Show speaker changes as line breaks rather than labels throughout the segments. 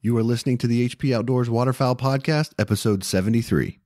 You are listening to the HP Outdoors Waterfowl Podcast, episode 73.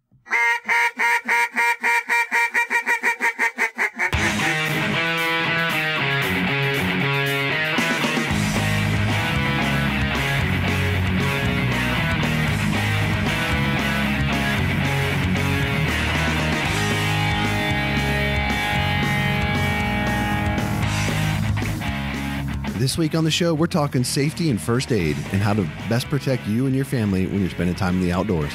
This week on the show, we're talking safety and first aid and how to best protect you and your family when you're spending time in the outdoors.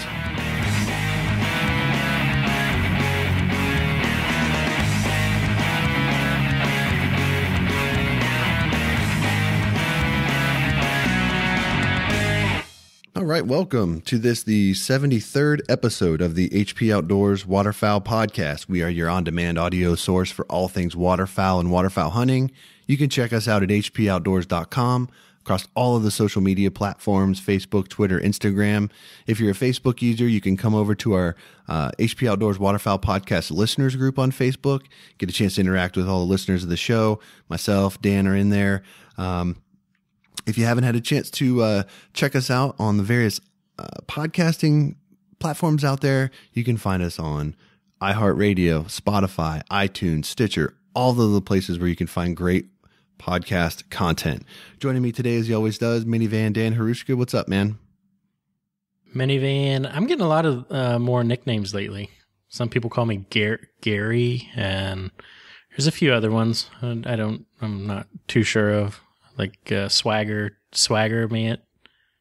All right, welcome to the 73rd episode of the HP Outdoors Waterfowl Podcast. We are your on-demand audio source for all things waterfowl and waterfowl hunting. You can check us out at hpoutdoors.com, across all of the social media platforms, Facebook, Twitter, Instagram. If you're a Facebook user, you can come over to our HP Outdoors Waterfowl Podcast listeners group on Facebook, get a chance to interact with all the listeners of the show. Myself, Dan are in there. If you haven't had a chance to check us out on the various podcasting platforms out there, you can find us on iHeartRadio, Spotify, iTunes, Stitcher, all of the places where you can find great podcast content. Joining me today, as he always does, Minivan Dan Harushka. What's up, man?
Minivan. I'm getting a lot of more nicknames lately. Some people call me Gary, and there's a few other ones I'm not too sure of. Like Swagger Man,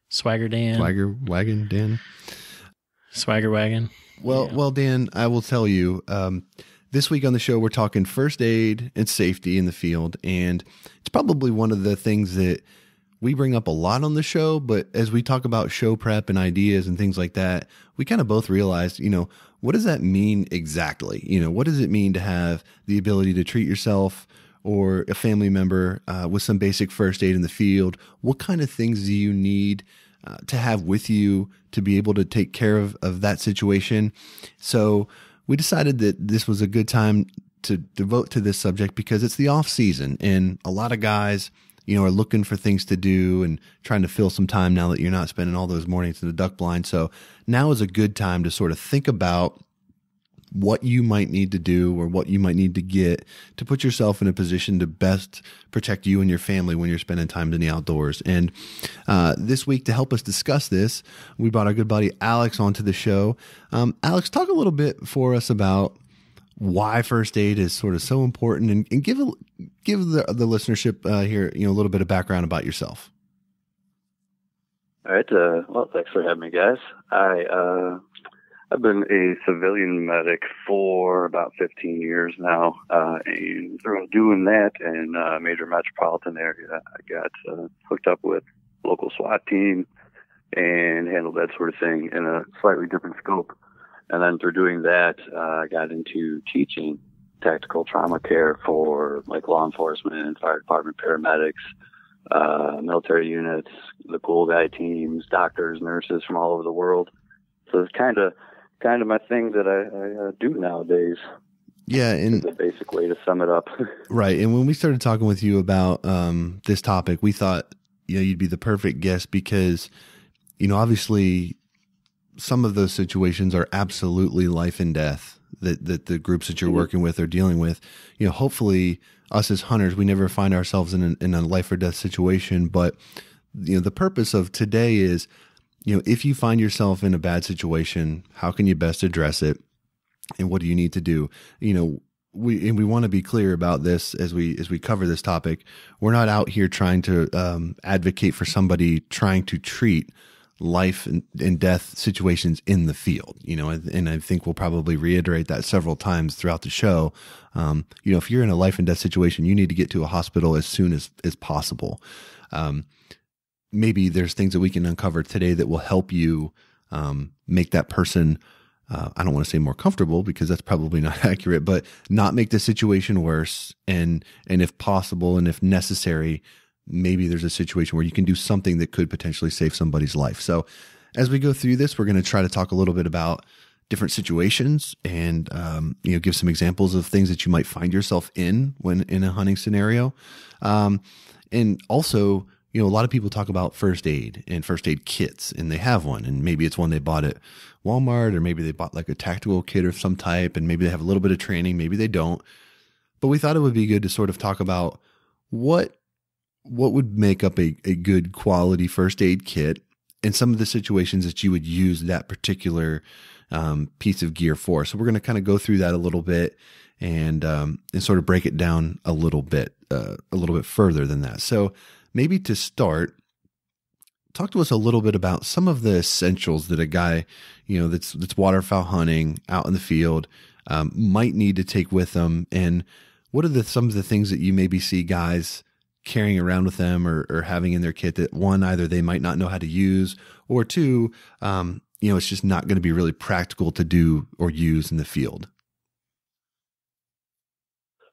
Swagger Dan,
Swagger Wagon Dan,
Swagger Wagon.
Well, Dan, I will tell you, this week on the show, we're talking first aid and safety in the field. And it's probably one of the things that we bring up a lot on the show. But as we talk about show prep and ideas and things like that, we kind of both realized, what does that mean exactly? What does it mean to have the ability to treat yourself or a family member with some basic first aid in the field? What kind of things do you need to have with you to be able to take care of that situation? So we decided that this was a good time to devote to this subject because it's the off season and a lot of guys, are looking for things to do and trying to fill some time now that you're not spending all those mornings in the duck blind. So now is a good time to sort of think about what you might need to do or what you might need to get to put yourself in a position to best protect you and your family when you're spending time in the outdoors. And this week, to help us discuss this, we brought our good buddy Alex onto the show. Alex, talk a little bit for us about why first aid is sort of so important, and give the listenership here a little bit of background about yourself.
All right. Well, thanks for having me, guys. I've been a civilian medic for about 15 years now, and through doing that in a major metropolitan area, I got hooked up with a local SWAT team and handled that sort of thing in a slightly different scope. And then through doing that, I got into teaching tactical trauma care for like law enforcement, fire department, paramedics, military units, the cool guy teams, doctors, nurses from all over the world. So it's kind of my thing that I do nowadays.
Yeah. And
the basic way to sum it up.
Right. And when we started talking with you about this topic, we thought, you'd be the perfect guest because, obviously some of those situations are absolutely life and death that the groups that you're working with are dealing with. Hopefully us as hunters, we never find ourselves in a life or death situation. But, the purpose of today is, if you find yourself in a bad situation, how can you best address it? And what do you need to do? We want to be clear about this as we cover this topic. We're not out here trying to advocate for somebody trying to treat life and death situations in the field, and I think we'll probably reiterate that several times throughout the show. If you're in a life and death situation, you need to get to a hospital as soon as possible. Maybe there's things that we can uncover today that will help you make that person, I don't want to say more comfortable because that's probably not accurate, but not make the situation worse. And if possible, and if necessary, maybe there's a situation where you can do something that could potentially save somebody's life. So as we go through this, we're going to try to talk a little bit about different situations and, give some examples of things that you might find yourself in when in a hunting scenario. And also a lot of people talk about first aid and first aid kits, and they have one, and maybe it's one they bought at Walmart, or maybe they bought like a tactical kit of some type, and maybe they have a little bit of training, maybe they don't. But we thought it would be good to sort of talk about what would make up a good quality first aid kit and some of the situations that you would use that particular piece of gear for. So we're going to kind of go through that a little bit and sort of break it down a little bit further than that. So maybe to start, talk to us a little bit about some of the essentials that a guy, that's waterfowl hunting out in the field might need to take with them. And what are some of the things that you maybe see guys carrying around with them or having in their kit that, one, either they might not know how to use, or two, it's just not going to be really practical to do or use in the field?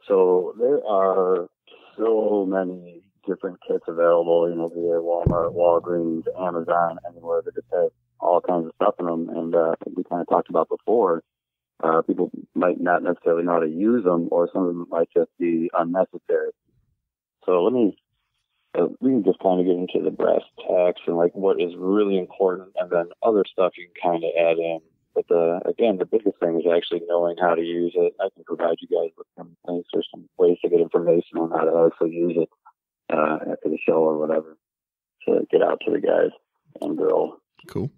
So there are so many different kits available, via Walmart, Walgreens, Amazon, anywhere that just have all kinds of stuff in them. And we kind of talked about before, people might not necessarily know how to use them, or some of them might just be unnecessary. So we can just kind of get into the brass tacks and like what is really important, and then other stuff you can kind of add in. But again, the biggest thing is actually knowing how to use it. I can provide you guys with some things or some ways to get information on how to actually use it after the show or whatever, to get out to the guys and girls.
Cool.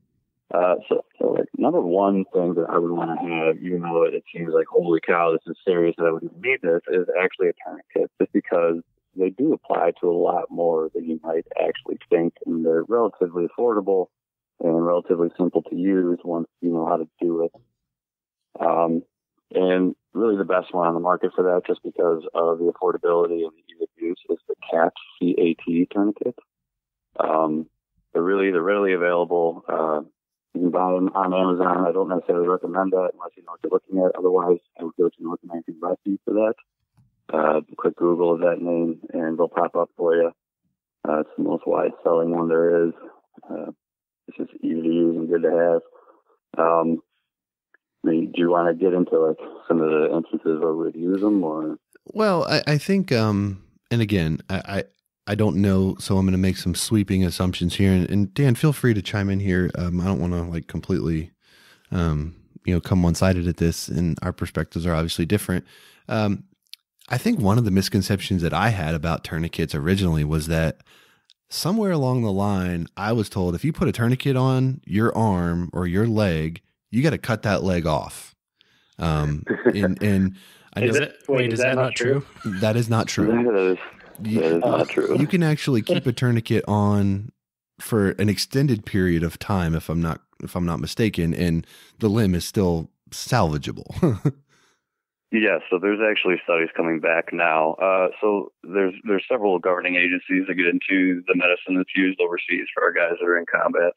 So like number one thing that I would want to have, even though it seems like, holy cow, this is serious that I would need this, is actually a tourniquet, just because they do apply to a lot more than you might actually think, and they're relatively affordable and relatively simple to use once you know how to do it. And really the best one on the market for that, just because of the affordability and the ease of use, is the CAT, C-A-T tourniquet. They're readily available. You can buy them on Amazon. I don't necessarily recommend that unless you know what you're looking at. Otherwise, I would go to North American Rescue for that. Quick Google of that name and they'll pop up for you. It's the most wide selling one there is. It's just easy to use and good to have. Do you want to get into like some of the instances where we'd use them, or?
Well, I think, and again, I don't know, so I'm going to make some sweeping assumptions here. And Dan, feel free to chime in here. I don't want to like completely, come one-sided at this, and our perspectives are obviously different. I think one of the misconceptions that I had about tourniquets originally was that somewhere along the line, I was told if you put a tourniquet on your arm or your leg, you got to cut that leg off. And I know,
is that not true?
That is not true.
That is not true.
You can actually keep a tourniquet on for an extended period of time, if I'm not mistaken, and the limb is still salvageable.
Yeah, so there's actually studies coming back now. So there's several governing agencies that get into the medicine that's used overseas for our guys that are in combat.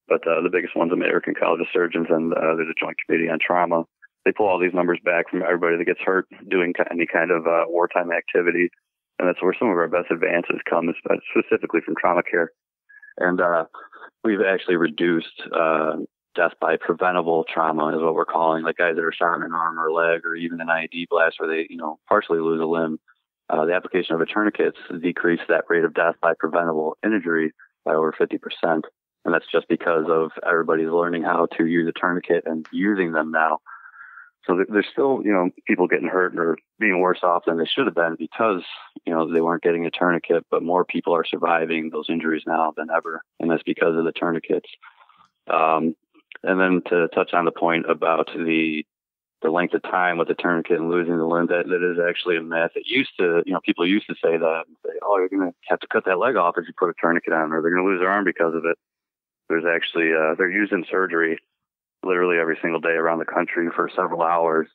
But the biggest one's American College of Surgeons, and there's a Joint Committee on Trauma. They pull all these numbers back from everybody that gets hurt doing any kind of wartime activity. And that's where some of our best advances come, specifically from trauma care. And we've actually reduced death by preventable trauma, is what we're calling, like guys that are shot in an arm or leg, or even an IED blast where they, partially lose a limb. The application of a tourniquet decreased that rate of death by preventable injury by over 50%. And that's just because of everybody's learning how to use a tourniquet and using them now. So there's still, people getting hurt or being worse off than they should have been because, they weren't getting a tourniquet, but more people are surviving those injuries now than ever. And that's because of the tourniquets. And then to touch on the point about the length of time with the tourniquet and losing the limb, that is actually a myth. It used to, people used to say that and say, oh, you're going to have to cut that leg off if you put a tourniquet on, or they're going to lose their arm because of it. There's actually, they're used in surgery literally every single day around the country for several hours,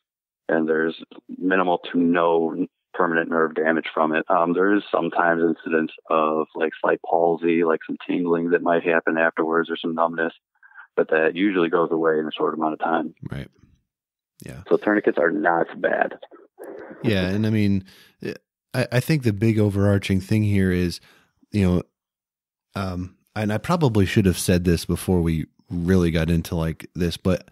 and there's minimal to no permanent nerve damage from it. There is sometimes incidents of like slight palsy, like some tingling that might happen afterwards, or some numbness, but that usually goes away in a short amount of time.
Right. Yeah.
So tourniquets are not bad.
Yeah. And I mean, I think the big overarching thing here is, and I probably should have said this before we really got into like this, but,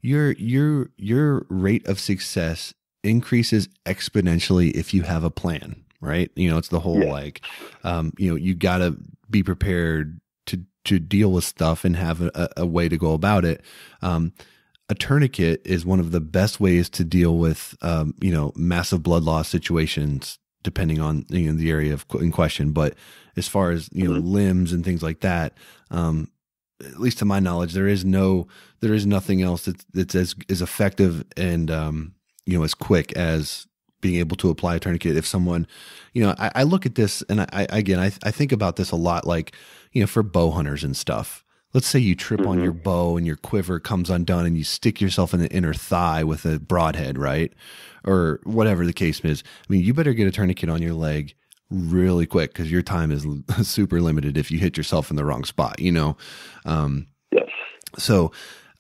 your rate of success increases exponentially if you have a plan, right? It's the whole you got to be prepared to deal with stuff and have a way to go about it. A tourniquet is one of the best ways to deal with, massive blood loss situations, depending on the area in question. But as far as limbs and things like that, at least to my knowledge, there is nothing else that's as effective and as quick as being able to apply a tourniquet. If someone, I look at this and I think about this a lot, like for bow hunters and stuff. Let's say you trip on your bow and your quiver comes undone and you stick yourself in the inner thigh with a broadhead, right? Or whatever the case is. I mean, you better get a tourniquet on your leg really quick because your time is super limited if you hit yourself in the wrong spot,
Yes.
So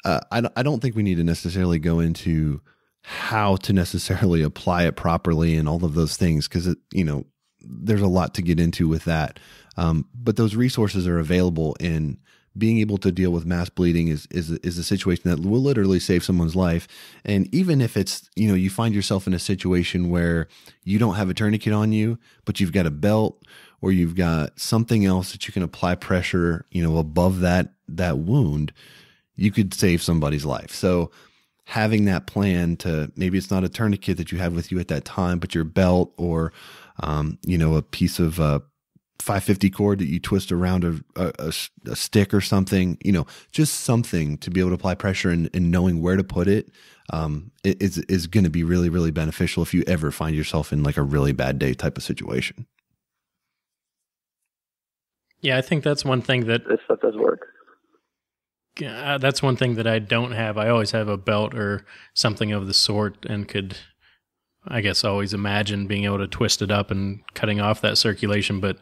I don't think we need to necessarily go into how to necessarily apply it properly and all of those things because, there's a lot to get into with that. But those resources are available, and being able to deal with mass bleeding is a situation that will literally save someone's life. And even if it's, you find yourself in a situation where you don't have a tourniquet on you, but you've got a belt or you've got something else that you can apply pressure, above that wound, you could save somebody's life. So having that plan to, maybe it's not a tourniquet that you have with you at that time, but your belt or, a piece of, 550 cord that you twist around a stick or something, just something to be able to apply pressure and knowing where to put it, is going to be really, really beneficial if you ever find yourself in like a really bad day type of situation.
Yeah, I think that's one thing that
This stuff does work.
That's one thing that I don't have. I always have a belt or something of the sort and could, I guess, always imagine being able to twist it up and cutting off that circulation. But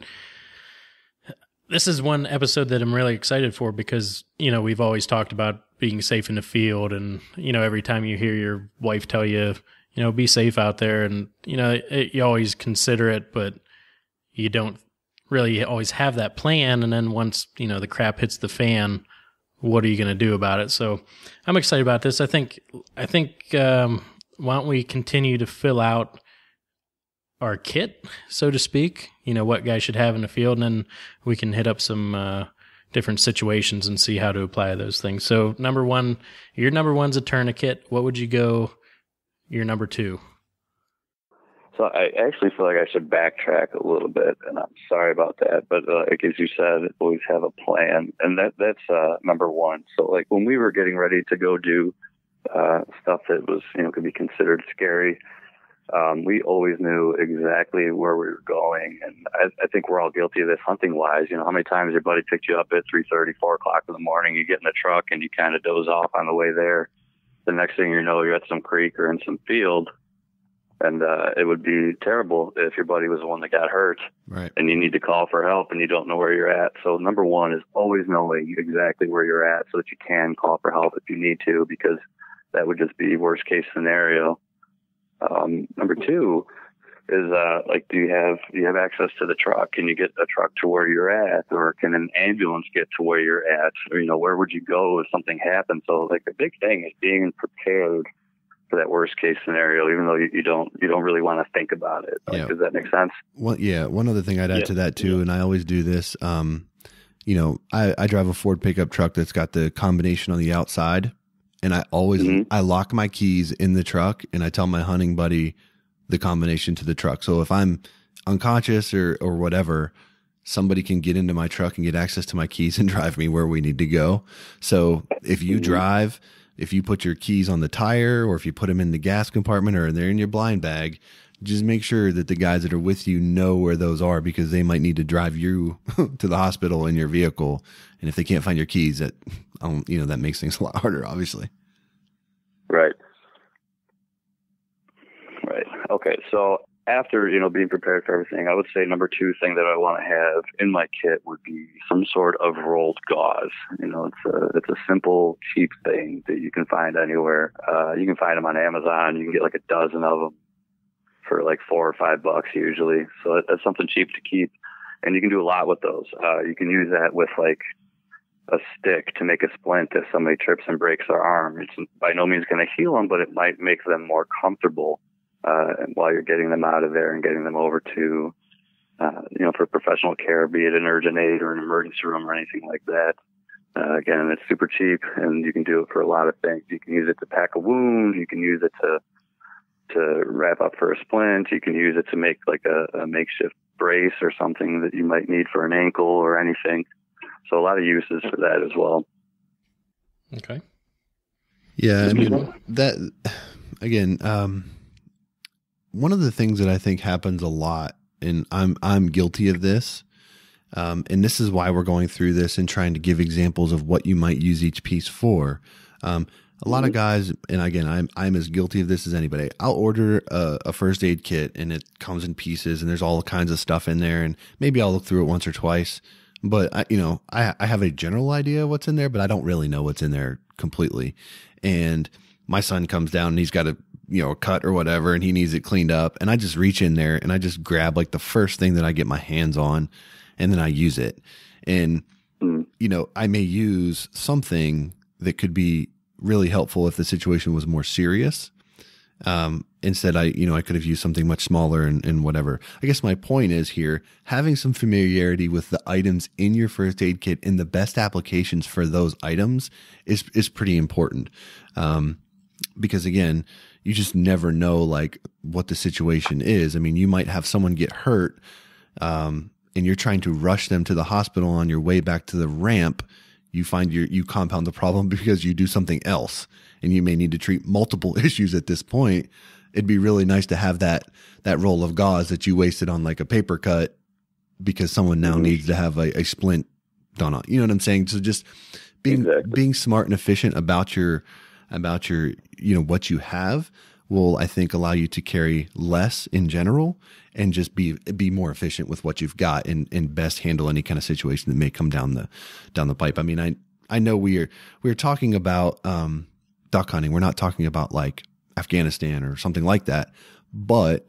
this is one episode that I'm really excited for because, we've always talked about being safe in the field. And, every time you hear your wife tell you, be safe out there and, you always consider it, but you don't really always have that plan. And then once, the crap hits the fan, what are you going to do about it? So I'm excited about this. I think, why don't we continue to fill out our kit, so to speak, what guys should have in the field, and then we can hit up some different situations and see how to apply those things. So number one, your number one's a tourniquet. What would you go your number two?
So I actually feel like I should backtrack a little bit, and I'm sorry about that. But like as you said, always have a plan, and that's number one. So like when we were getting ready to go do stuff that was could be considered scary, we always knew exactly where we were going, and I think we're all guilty of this hunting wise. How many times your buddy picked you up at 3:30, 4 o'clock in the morning, you get in the truck and you kind of doze off on the way there. The next thing you know, you're at some creek or in some field. And it would be terrible if your buddy was the one that got hurt,
right?
And you need to call for help and you don't know where you're at. So number one is always knowing exactly where you're at so that you can call for help if you need to, because that would just be worst case scenario. Number two is do you have access to the truck? Can you get a truck to where you're at, or can an ambulance get to where you're at? Or where would you go if something happened? So like the big thing is being prepared for that worst case scenario, even though you don't really want to think about it. Like, does that make sense?
Well, yeah. One other thing I'd add to that too, and I always do this. I drive a Ford pickup truck that's got the combination on the outside, and I always I lock my keys in the truck, and I tell my hunting buddy the combination to the truck. So if I'm unconscious or whatever, somebody can get into my truck and get access to my keys and drive me where we need to go. So if you drive, if you put your keys on the tire, or if you put them in the gas compartment, or they're in your blind bag, just make sure that the guys that are with you know where those are, because they might need to drive you to the hospital in your vehicle. And if they can't find your keys, that makes things a lot harder, obviously.
Right. Okay. So after, being prepared for everything, I would say number two thing that I want to have in my kit would be some sort of rolled gauze. It's a simple, cheap thing that you can find anywhere. You can find them on Amazon. You can get like a dozen of them for like $4 or $5 usually. So that's something cheap to keep, and you can do a lot with those. You can use that with like a stick to make a splint if somebody trips and breaks their arm. It's by no means going to heal them, but it might make them more comfortable while you're getting them out of there and getting them over to, for professional care, be it an urgent aid or an emergency room or anything like that. Again, it's super cheap, and you can do it for a lot of things. You can use it to pack a wound. You can use it to wrap up for a splint. You can use it to make like a makeshift brace or something that you might need for an ankle or anything. So a lot of uses for that as well.
Okay.
Yeah, I mean, that, again, one of the things that I think happens a lot, and I'm guilty of this, and this is why we're going through this and trying to give examples of what you might use each piece for. A lot of guys, and again, I'm as guilty of this as anybody. I'll order a first aid kit, and it comes in pieces, and there's all kinds of stuff in there, and maybe I'll look through it once or twice. But I have a general idea of what's in there, but I don't really know what's in there completely. And my son comes down and he's got a cut or whatever, and he needs it cleaned up. And I just reach in there and I just grab like the first thing that I get my hands on, and then I use it. And, I may use something that could be really helpful if the situation was more serious. Instead, I could have used something much smaller and whatever. I guess my point is here, having some familiarity with the items in your first aid kit and the best applications for those items is pretty important. Because again, you just never know like what the situation is. I mean, you might have someone get hurt, and you're trying to rush them to the hospital on your way back to the ramp. You find you compound the problem because you do something else, and you may need to treat multiple issues at this point. It'd be really nice to have that roll of gauze that you wasted on like a paper cut because someone now needs to have a splint done on. You know what I'm saying? So just being smart and efficient about your what you have will, I think, allow you to carry less in general and just be more efficient with what you've got and best handle any kind of situation that may come down the pipe. I mean, I know we're talking about duck hunting. We're not talking about like Afghanistan or something like that, but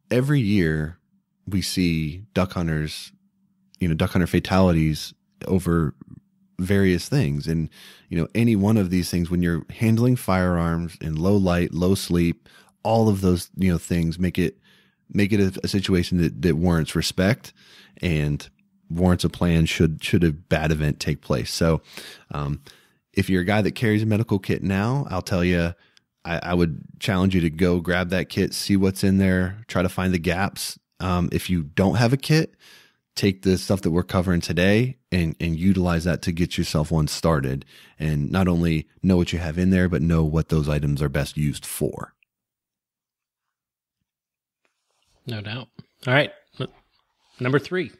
every year we see duck hunter fatalities over various things. And, any one of these things, when you're handling firearms in low light, low sleep, all of those, things make it a situation that warrants respect and warrants a plan should a bad event take place. So, if you're a guy that carries a medical kit now, I'll tell you, I would challenge you to go grab that kit, see what's in there, try to find the gaps. If you don't have a kit, take the stuff that we're covering today and utilize that to get yourself one started, and not only know what you have in there, but know what those items are best used for.
No doubt. All right. Number 3.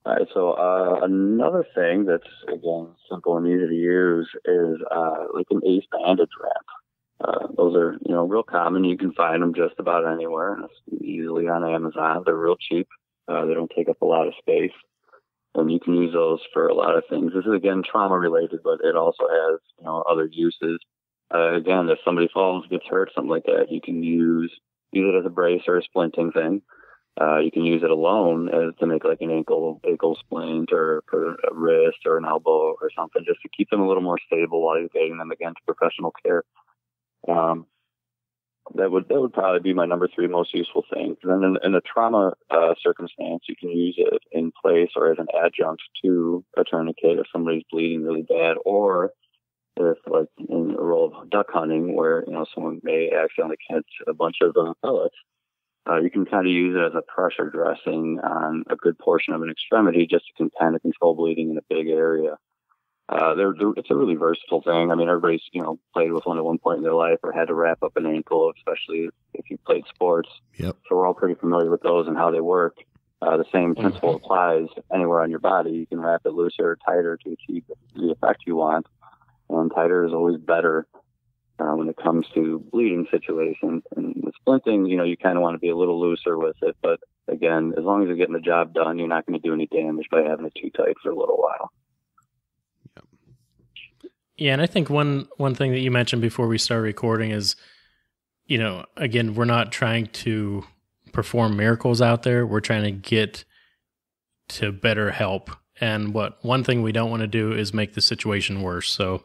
All right, so another thing that's, again, simple and easy to use is like an ace bandage wrap. Those are, real common. You can find them just about anywhere, easily on Amazon. They're real cheap. They don't take up a lot of space, and you can use those for a lot of things. This is, again, trauma related, but it also has, other uses. Again, if somebody falls, gets hurt, something like that, you can use it as a brace or a splinting thing. You can use it alone to make like an ankle splint or for a wrist or an elbow or something, just to keep them a little more stable while you're getting them again to professional care. That would probably be my number 3 most useful thing. And then in a trauma circumstance, you can use it in place or as an adjunct to a tourniquet if somebody's bleeding really bad, or if, like in a role of duck hunting where someone may accidentally catch a bunch of pellets. You can kind of use it as a pressure dressing on a good portion of an extremity just to kind of control bleeding in a big area. It's a really versatile thing. I mean, everybody's, played with one at one point in their life or had to wrap up an ankle, especially if you played sports.
Yep. So
we're all pretty familiar with those and how they work. The same principle applies anywhere on your body. You can wrap it looser or tighter to achieve the effect you want. And tighter is always better when it comes to bleeding situations. And with splinting, you kind of want to be a little looser with it. But again, as long as you're getting the job done, you're not going to do any damage by having it too tight for a little while.
Yeah, and I think one thing that you mentioned before we started recording is, again, we're not trying to perform miracles out there. We're trying to get to better help. And one thing we don't want to do is make the situation worse. So,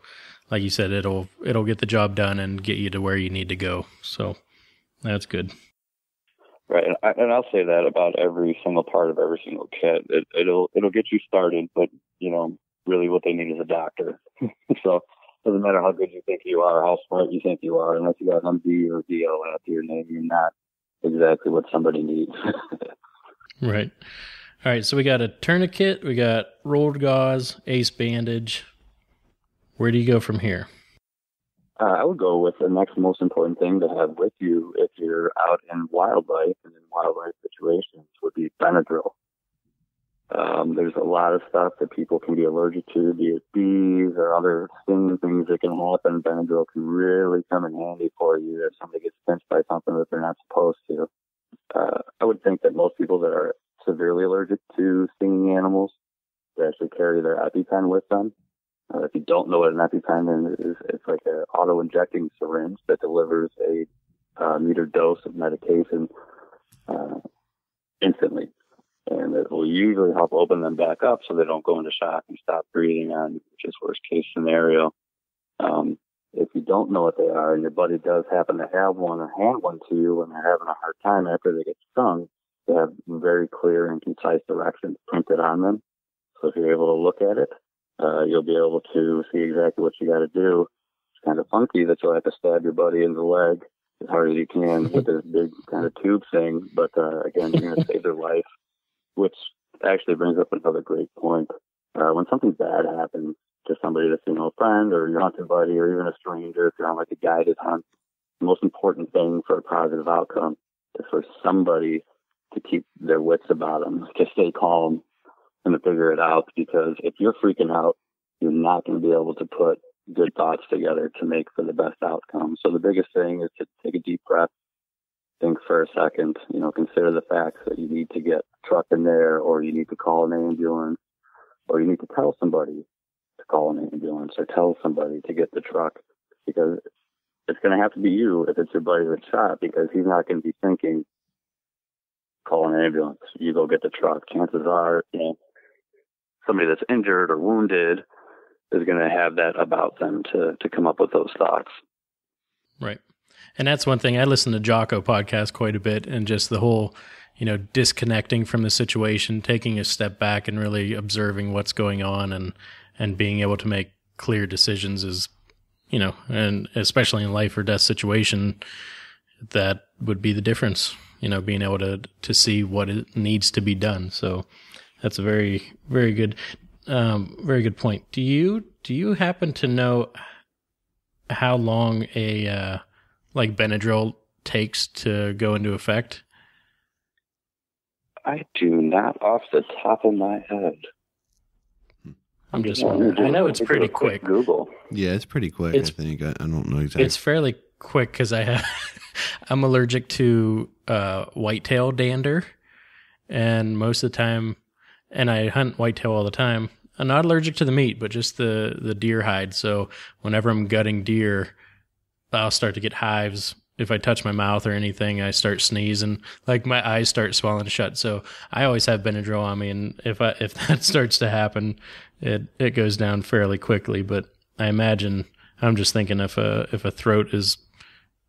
like you said, it'll get the job done and get you to where you need to go. So, That's good.
Right, and I'll say that about every single part of every single kit. It'll get you started, but really what they need is a doctor. So it doesn't matter how good you think you are, how smart you think you are, unless you got MD or DO after your name, you're not exactly what somebody needs.
Right. All right, so we got a tourniquet, we got rolled gauze, ace bandage. Where do you go from here?
I would go with the next most important thing to have with you if you're out in wildlife and in wildlife situations would be Benadryl. There's a lot of stuff that people can be allergic to, be it bees or other stinging things that can happen. Benadryl can really come in handy for you if somebody gets pinched by something that they're not supposed to. I would think that most people that are severely allergic to stinging animals, they actually carry their EpiPen with them. If you don't know what an EpiPen is, it's like an auto-injecting syringe that delivers a metered dose of medication instantly. And it will usually help open them back up so they don't go into shock and stop breathing on, which is worst case scenario. If you don't know what they are and your buddy does happen to have one or hand one to you when they're having a hard time after they get stung, they have very clear and concise directions printed on them. So if you're able to look at it, you'll be able to see exactly what you got to do. It's kind of funky that you'll have to stab your buddy in the leg as hard as you can with this big kind of tube thing. But again, you're going to save their life, which actually brings up another great point. When something bad happens to somebody that's, a friend or your hunting buddy or even a stranger, if you're on like a guided hunt, the most important thing for a positive outcome is for somebody to keep their wits about them, to stay calm and to figure it out. Because if you're freaking out, you're not going to be able to put good thoughts together to make for the best outcome. So the biggest thing is to take a deep breath, think for a second, consider the facts that you need to get a truck in there, or you need to call an ambulance, or you need to tell somebody to call an ambulance, or tell somebody to get the truck, because it's going to have to be you if it's your buddy that's shot, because he's not going to be thinking, call an ambulance, you go get the truck. Chances are, somebody that's injured or wounded is going to have that about them to come up with those thoughts.
Right. And that's one thing. I listen to Jocko podcast quite a bit, and just the whole, disconnecting from the situation, taking a step back and really observing what's going on and being able to make clear decisions is, and especially in life or death situation, that would be the difference, being able to see what it needs to be done. So that's a very, very good point. Do you happen to know how long a like Benadryl takes to go into effect?
I do not off the top of my head.
I'm just wondering. I know it's pretty quick.
Google.
Yeah, it's pretty quick. I think I don't know exactly.
It's fairly quick because I'm allergic to whitetail dander, and most of the time, and I hunt whitetail all the time. I'm not allergic to the meat, but just the deer hide. So whenever I'm gutting deer, I'll start to get hives. If I touch my mouth or anything, I start sneezing, like my eyes start swelling shut. So I always have Benadryl on me, and if that starts to happen, it goes down fairly quickly. But I imagine, I'm just thinking if a throat is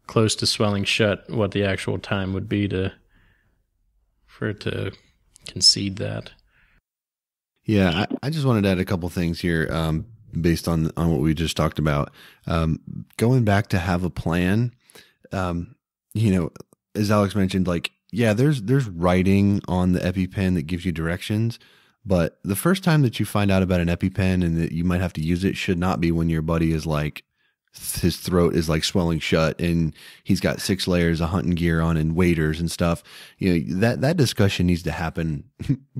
close to swelling shut, what the actual time would be for it to concede that.
Yeah, I just wanted to add a couple things here, based on what we just talked about. Going back to have a plan. As Alex mentioned, there's writing on the EpiPen that gives you directions, but the first time that you find out about an EpiPen and that you might have to use it should not be when your buddy is his throat is swelling shut and he's got 6 layers of hunting gear on and waders and stuff. That discussion needs to happen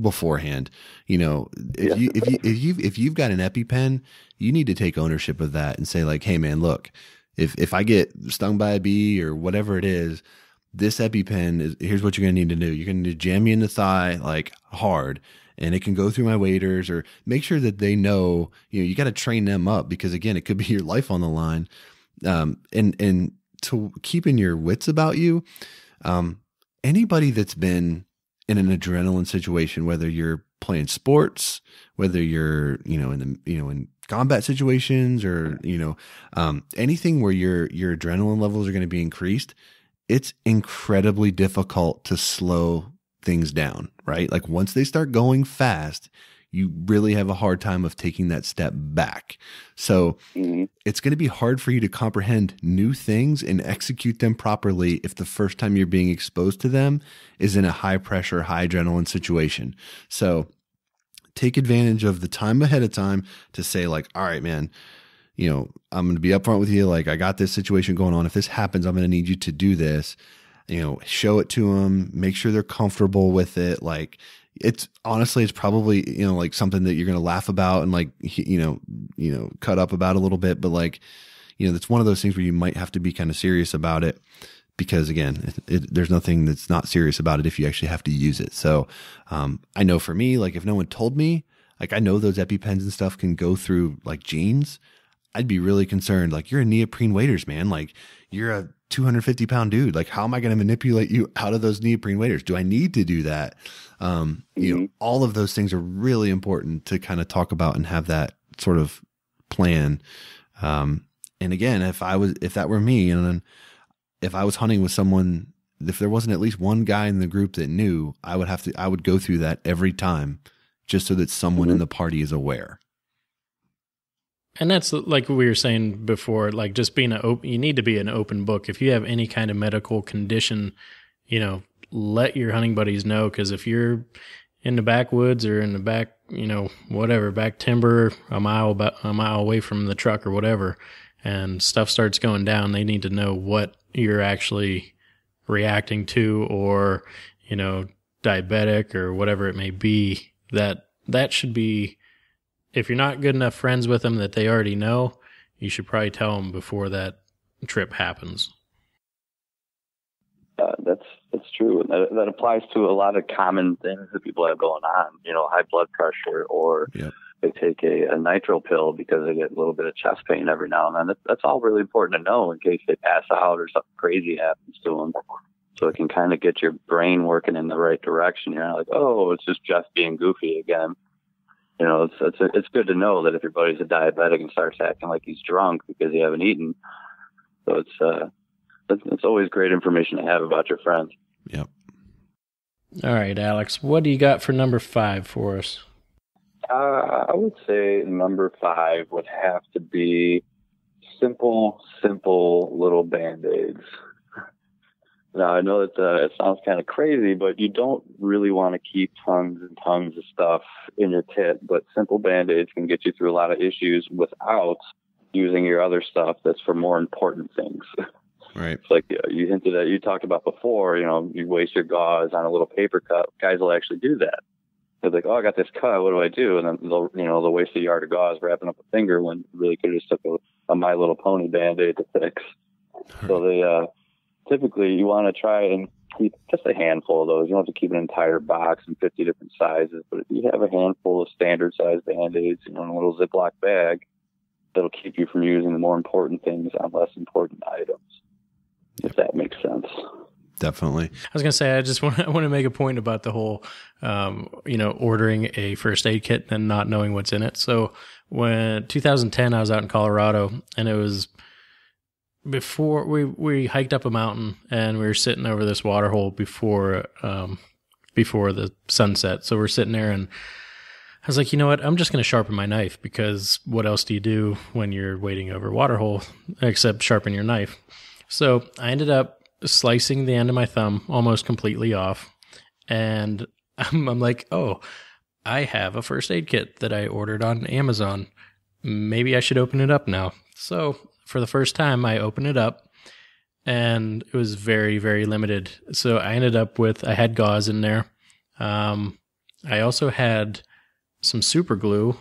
beforehand. If you've got an EpiPen, you need to take ownership of that and say hey man, look, If I get stung by a bee or whatever it is, this EpiPen here's what you're going to need to do. You're going to jam me in the thigh hard, and it can go through my waders, or make sure that they know, you got to train them up, because again, it could be your life on the line. And to keeping your wits about you, anybody that's been in an adrenaline situation, whether you're playing sports, whether you're, in combat situations, or anything where your adrenaline levels are going to be increased, it's incredibly difficult to slow things down, right? Like once they start going fast, you really have a hard time of taking that step back. So it's going to be hard for you to comprehend new things and execute them properly if the first time you're being exposed to them is in a high pressure, high adrenaline situation. So take advantage of the time ahead of time to say like, all right, man, you know, I'm going to be upfront with you. Like I got this situation going on. If this happens, I'm going to need you to do this, you know, show it to them, make sure they're comfortable with it. Like, it's honestly, it's probably, you know, like something that you're going to laugh about and like, you know, cut up about a little bit, but like, you know, it's one of those things where you might have to be kind of serious about it because again, there's nothing that's not serious about it if you actually have to use it. So, I know for me, like if no one told me, like I know those EpiPens and stuff can go through like jeans. I'd be really concerned. Like you're a neoprene waders, man. Like you're a 250-pound dude. Like, how am I going to manipulate you out of those neoprene waders? Do I need to do that? You know, all of those things are really important to kind of talk about and have that sort of plan. And again, if that were me, and then if I was hunting with someone, if there wasn't at least one guy in the group that knew, I would go through that every time just so that someone in the party is aware.
And that's like we were saying before, like just being you need to be an open book. If you have any kind of medical condition, you know, let your hunting buddies know. Cause if you're in the backwoods or in the back, you know, whatever, back timber, a mile away from the truck or whatever, and stuff starts going down, they need to know what you're actually reacting to, or, you know, diabetic or whatever it may be. That should be, if you're not good enough friends with them that they already know, you should probably tell them before that trip happens.
That's true. And that applies to a lot of common things that people have going on, you know, high blood pressure, or they take a nitro pill because they get a little bit of chest pain every now and then. That's all really important to know in case they pass out or something crazy happens to them. So it can kind of get your brain working in the right direction. You're not like, oh, it's just Jeff being goofy again. You know, it's good to know that if your buddy's a diabetic and starts acting like he's drunk because you haven't eaten. So it's always great information to have about your friends.
Yep.
All right, Alex, what do you got for number 5 for us?
I would say number 5 would have to be simple little Band-Aids. Now, I know that it sounds kind of crazy, but you don't really want to keep tons and tons of stuff in your kit, but simple Band-Aids can get you through a lot of issues without using your other stuff that's for more important things.
Right.
It's like you hinted at, you talked about before, you know, you waste your gauze on a little paper cut. Guys will actually do that. They're like, oh, I got this cut. What do I do? And then they'll waste a yard of gauze wrapping up a finger when really could have just took a My Little Pony Band-Aid to fix. So they, typically you want to try and keep just a handful of those. You don't have to keep an entire box in 50 different sizes, but if you have a handful of standard size Band-Aids, you know, in a little Ziploc bag, that'll keep you from using the more important things on less important items. If that makes sense.
Definitely.
I was going to say, I want to make a point about the whole, ordering a first aid kit and not knowing what's in it. So when 2010, I was out in Colorado, and it was before we hiked up a mountain, and we were sitting over this water hole before the sunset. So we're sitting there, and I was like, you know what? I'm just going to sharpen my knife, because what else do you do when you're waiting over a water hole except sharpen your knife? So I ended up slicing the end of my thumb almost completely off. And I'm like, oh, I have a first aid kit that I ordered on Amazon. Maybe I should open it up now. So for the first time, I opened it up, and it was very, very limited. So I ended up I had gauze in there. I also had some super glue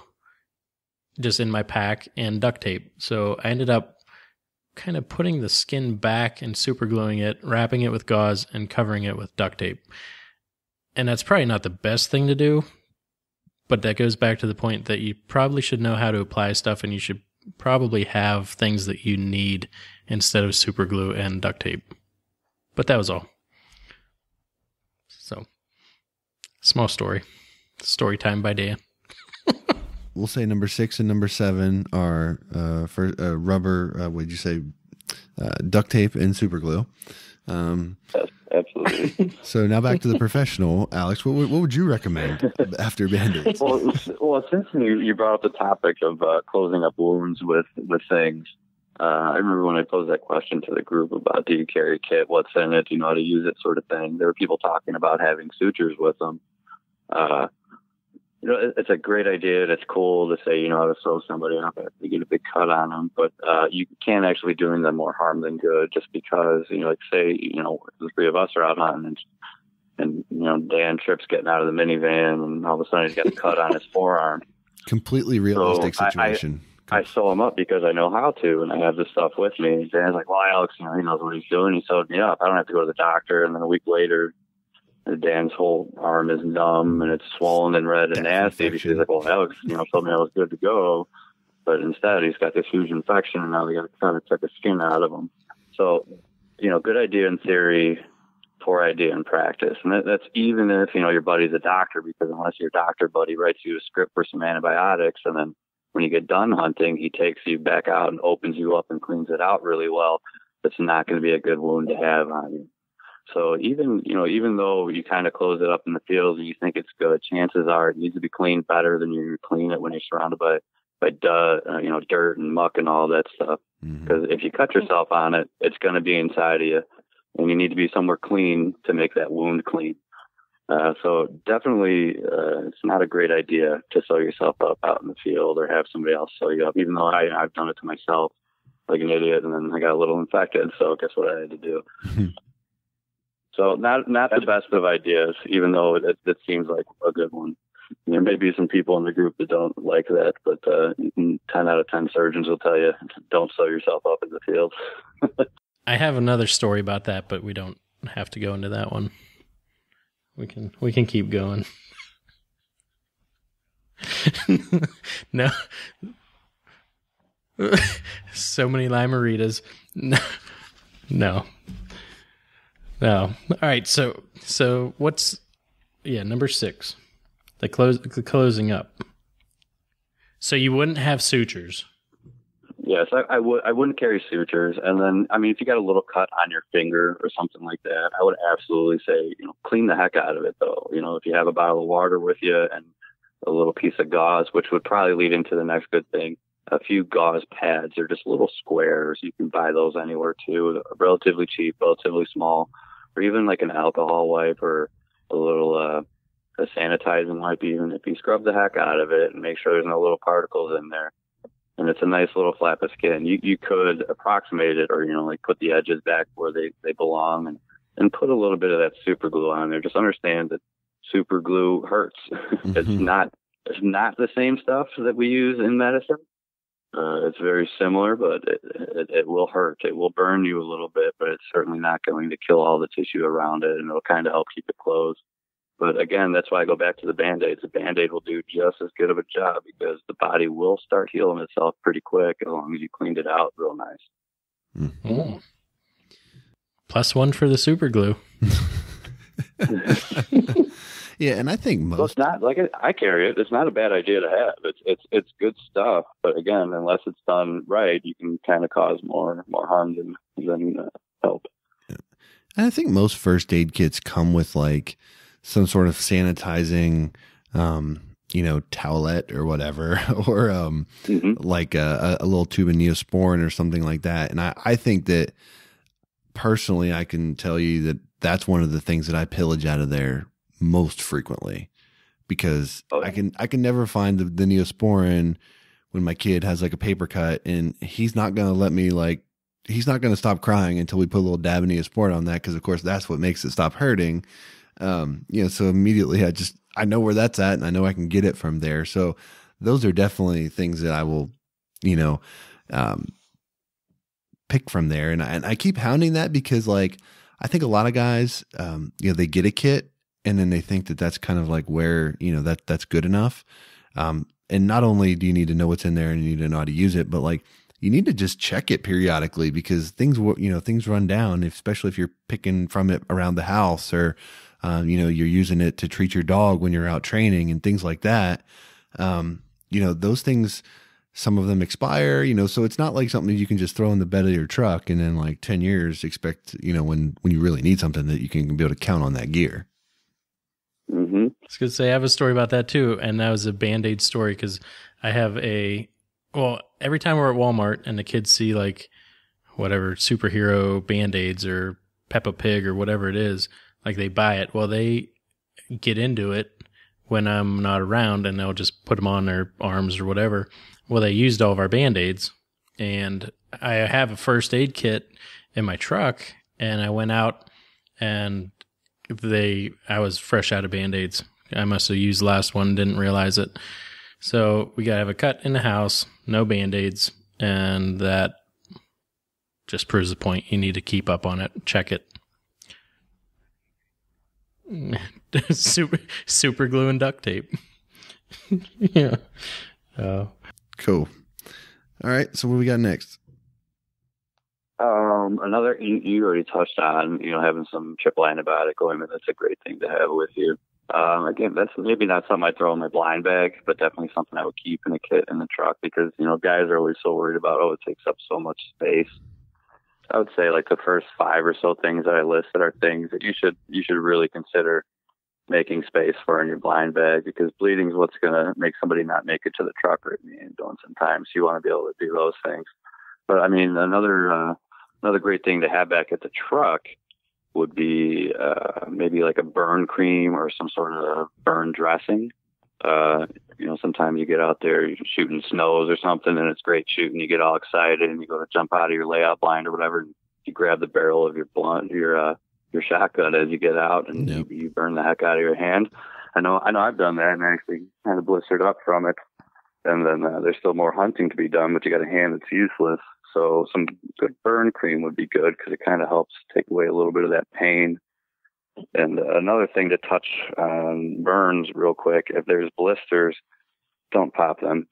just in my pack and duct tape. So I ended up kind of putting the skin back and super gluing it, wrapping it with gauze, and covering it with duct tape. And that's probably not the best thing to do, but that goes back to the point that you probably should know how to apply stuff, and you should probably have things that you need instead of super glue and duct tape. But that was all. So, small story. Story time by Dan.
We'll say number 6 and number 7 are for rubber. What'd you say? Duct tape and super glue.
Yes, absolutely.
So now back to the professional, Alex. What would you recommend after Band-Aids?
Well, since you brought up the topic of closing up wounds with things, I remember when I posed that question to the group about do you carry a kit, what's in it, do you know how to use it, sort of thing. There were people talking about having sutures with them. It's a great idea and it's cool to say you know how to sew somebody up if they get a big cut on them, but you can actually doing them more harm than good, just because like say the three of us are out hunting and Dan Tripp's getting out of the minivan and all of a sudden he's got a cut on his forearm.
Completely realistic situation.
I sew him up because I know how to, and I have this stuff with me. Dan's like, well, Alex, he knows what he's doing. He sewed me up. I don't have to go to the doctor. And then a week later, Dan's whole arm is numb and it's swollen and red and nasty because he's like, well, Alex, told me I was good to go. But instead, he's got this huge infection, and now they got to try to take the skin out of him. So, good idea in theory, poor idea in practice. And that's even if, your buddy's a doctor, because unless your doctor buddy writes you a script for some antibiotics, and then when you get done hunting, he takes you back out and opens you up and cleans it out really well, it's not going to be a good wound to have on you. So even though you kind of close it up in the field and you think it's good, chances are it needs to be cleaned better than you clean it when you're surrounded by dirt and muck and all that stuff. Because if you cut yourself on it, it's going to be inside of you, and you need to be somewhere clean to make that wound clean. So definitely, it's not a great idea to sew yourself up out in the field or have somebody else sew you up. Even though I've done it to myself like an idiot, and then I got a little infected. So guess what I had to do? So not the best of ideas, even though it seems like a good one. There may be some people in the group that don't like that, but 10 out of 10 surgeons will tell you, don't sew yourself up in the field.
I have another story about that, but we don't have to go into that one. We can keep going. No. So many limeritas. No. All right. So what's number 6, the closing up. So you wouldn't have sutures.
Yes, I wouldn't carry sutures. And then, if you got a little cut on your finger or something like that, I would absolutely say, clean the heck out of it though. If you have a bottle of water with you and a little piece of gauze, which would probably lead into the next good thing, a few gauze pads. They're just little squares. You can buy those anywhere too. They're relatively cheap, relatively small, or even like an alcohol wipe or a little, a sanitizing wipe. Even if you scrub the heck out of it and make sure there's no little particles in there, and it's a nice little flap of skin, you could approximate it, or put the edges back where they belong, and put a little bit of that super glue on there. Just understand that super glue hurts. It's not the same stuff that we use in medicine. It's very similar, but it will hurt. It will burn you a little bit, but it's certainly not going to kill all the tissue around it, and it'll kind of help keep it closed. But again, that's why I go back to the Band-Aids. The Band-Aid will do just as good of a job, because the body will start healing itself pretty quick as long as you cleaned it out real nice.
Mm. +1 for the super glue.
Yeah, and I think most.
Well, it's not like I carry it. It's not a bad idea to have. It's good stuff, but again, unless it's done right, you can kind of cause more harm than help.
Yeah. And I think most first aid kits come with like some sort of sanitizing, towelette or whatever, or like a little tube of Neosporin or something like that. And I think that personally, I can tell you that that's one of the things that I pillage out of there most frequently, because I can never find the Neosporin when my kid has like a paper cut, and he's not going to let me he's not going to stop crying until we put a little dab of Neosporin on that. Cause of course that's what makes it stop hurting. So immediately I know where that's at, and I know I can get it from there. So those are definitely things that I will, pick from there. And I keep hounding that because I think a lot of guys, they get a kit, and then they think that that's kind of like where, that's good enough. And not only do you need to know what's in there and you need to know how to use it, but you need to just check it periodically, because things run down, especially if you're picking from it around the house, or, you're using it to treat your dog when you're out training and things like that. Those things some of them expire, so it's not like something you can just throw in the bed of your truck and then like 10 years expect, when you really need something that you can be able to count on that gear.
Mm-hmm.
I was going to say, I have a story about that too. And that was a Band-Aid story because I have every time we're at Walmart and the kids see like whatever superhero Band-Aids or Peppa Pig or whatever it is, like they buy it. Well, they get into it when I'm not around and they'll just put them on their arms or whatever. Well, they used all of our Band-Aids, and I have a first aid kit in my truck, and I went out and I was fresh out of Band-Aids. I must have used the last one, didn't realize it. So we got to have a cut in the house, no Band-Aids, and that just proves the point. You need to keep up on it, check it. super glue and duct tape. Yeah.
Cool. All right. So what we got next?
Another, you already touched on, having some triple antibiotic ointment. That's a great thing to have with you. Again, that's maybe not something I'd throw in my blind bag, but definitely something I would keep in a kit in the truck because, guys are always so worried about, it takes up so much space. I would say like the first 5 or so things that I listed are things that you should really consider making space for in your blind bag because bleeding is what's going to make somebody not make it to the truck or in the ambulance sometimes. You want to be able to do those things. But I mean, another great thing to have back at the truck would be maybe like a burn cream or some sort of burn dressing. Sometimes you get out there, you're shooting snows or something, and it's great shooting. You get all excited, and you go to jump out of your layout blind or whatever, and you grab the barrel of your shotgun as you get out, and you burn the heck out of your hand. I know I've done that, and I actually kind of blistered up from it. And then there's still more hunting to be done, but you got a hand that's useless. So some good burn cream would be good because it kind of helps take away a little bit of that pain. And another thing to touch on burns real quick, if there's blisters, don't pop them.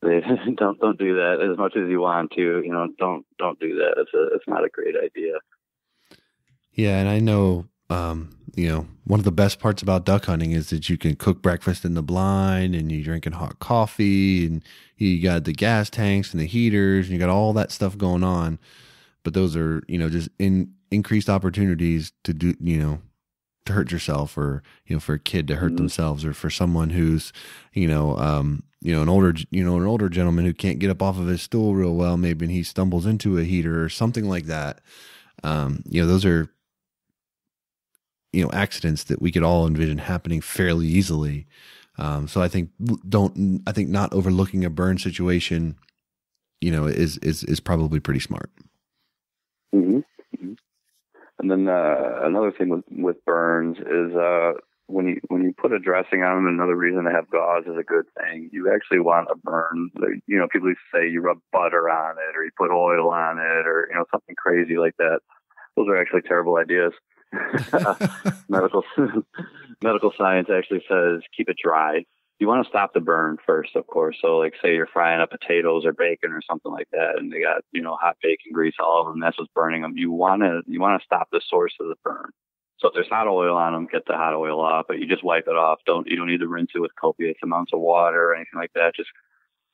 Don't do that as much as you want to. Don't do that. It's not a great idea.
Yeah, and I know, one of the best parts about duck hunting is that you can cook breakfast in the blind and you're drinking hot coffee and you got the gas tanks and the heaters and you got all that stuff going on. But those are, just increased opportunities to do, to hurt yourself or, for a kid to hurt themselves or for someone who's, an older gentleman who can't get up off of his stool real well, maybe, and he stumbles into a heater or something like that. Those are, accidents that we could all envision happening fairly easily. So I think not overlooking a burn situation, is probably pretty smart.
Mm-hmm. Mm-hmm. And then another thing with burns is when you put a dressing on them, another reason to have gauze is a good thing. You actually want a burn. People used to say you rub butter on it or you put oil on it or something crazy like that. Those are actually terrible ideas. Medical science actually says keep it dry. You want to stop the burn first, of course. So like say you're frying up potatoes or bacon or something like that and they got, hot bacon grease all of them, that's what's burning them. You want to stop the source of the burn. So if there's hot oil on them, get the hot oil off, but you just wipe it off. You don't need to rinse it with copious amounts of water or anything like that.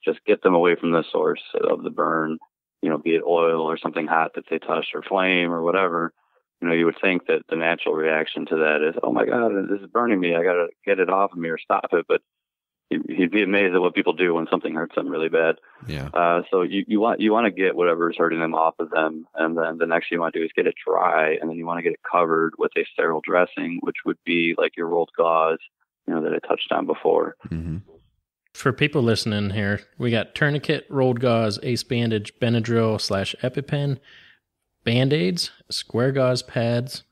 Just get them away from the source of the burn, be it oil or something hot that they touched or flame or whatever. You would think that the natural reaction to that is, oh my God, this is burning me. I got to get it off of me or stop it. But you'd be amazed at what people do when something hurts them really bad.
Yeah.
So you want to get whatever is hurting them off of them. And then the next thing you want to do is get it dry. And then you want to get it covered with a sterile dressing, which would be like your rolled gauze, that I touched on before.
Mm-hmm.
For people listening here, we got tourniquet, rolled gauze, ace bandage, Benadryl / EpiPen, Band-Aids, square gauze pads,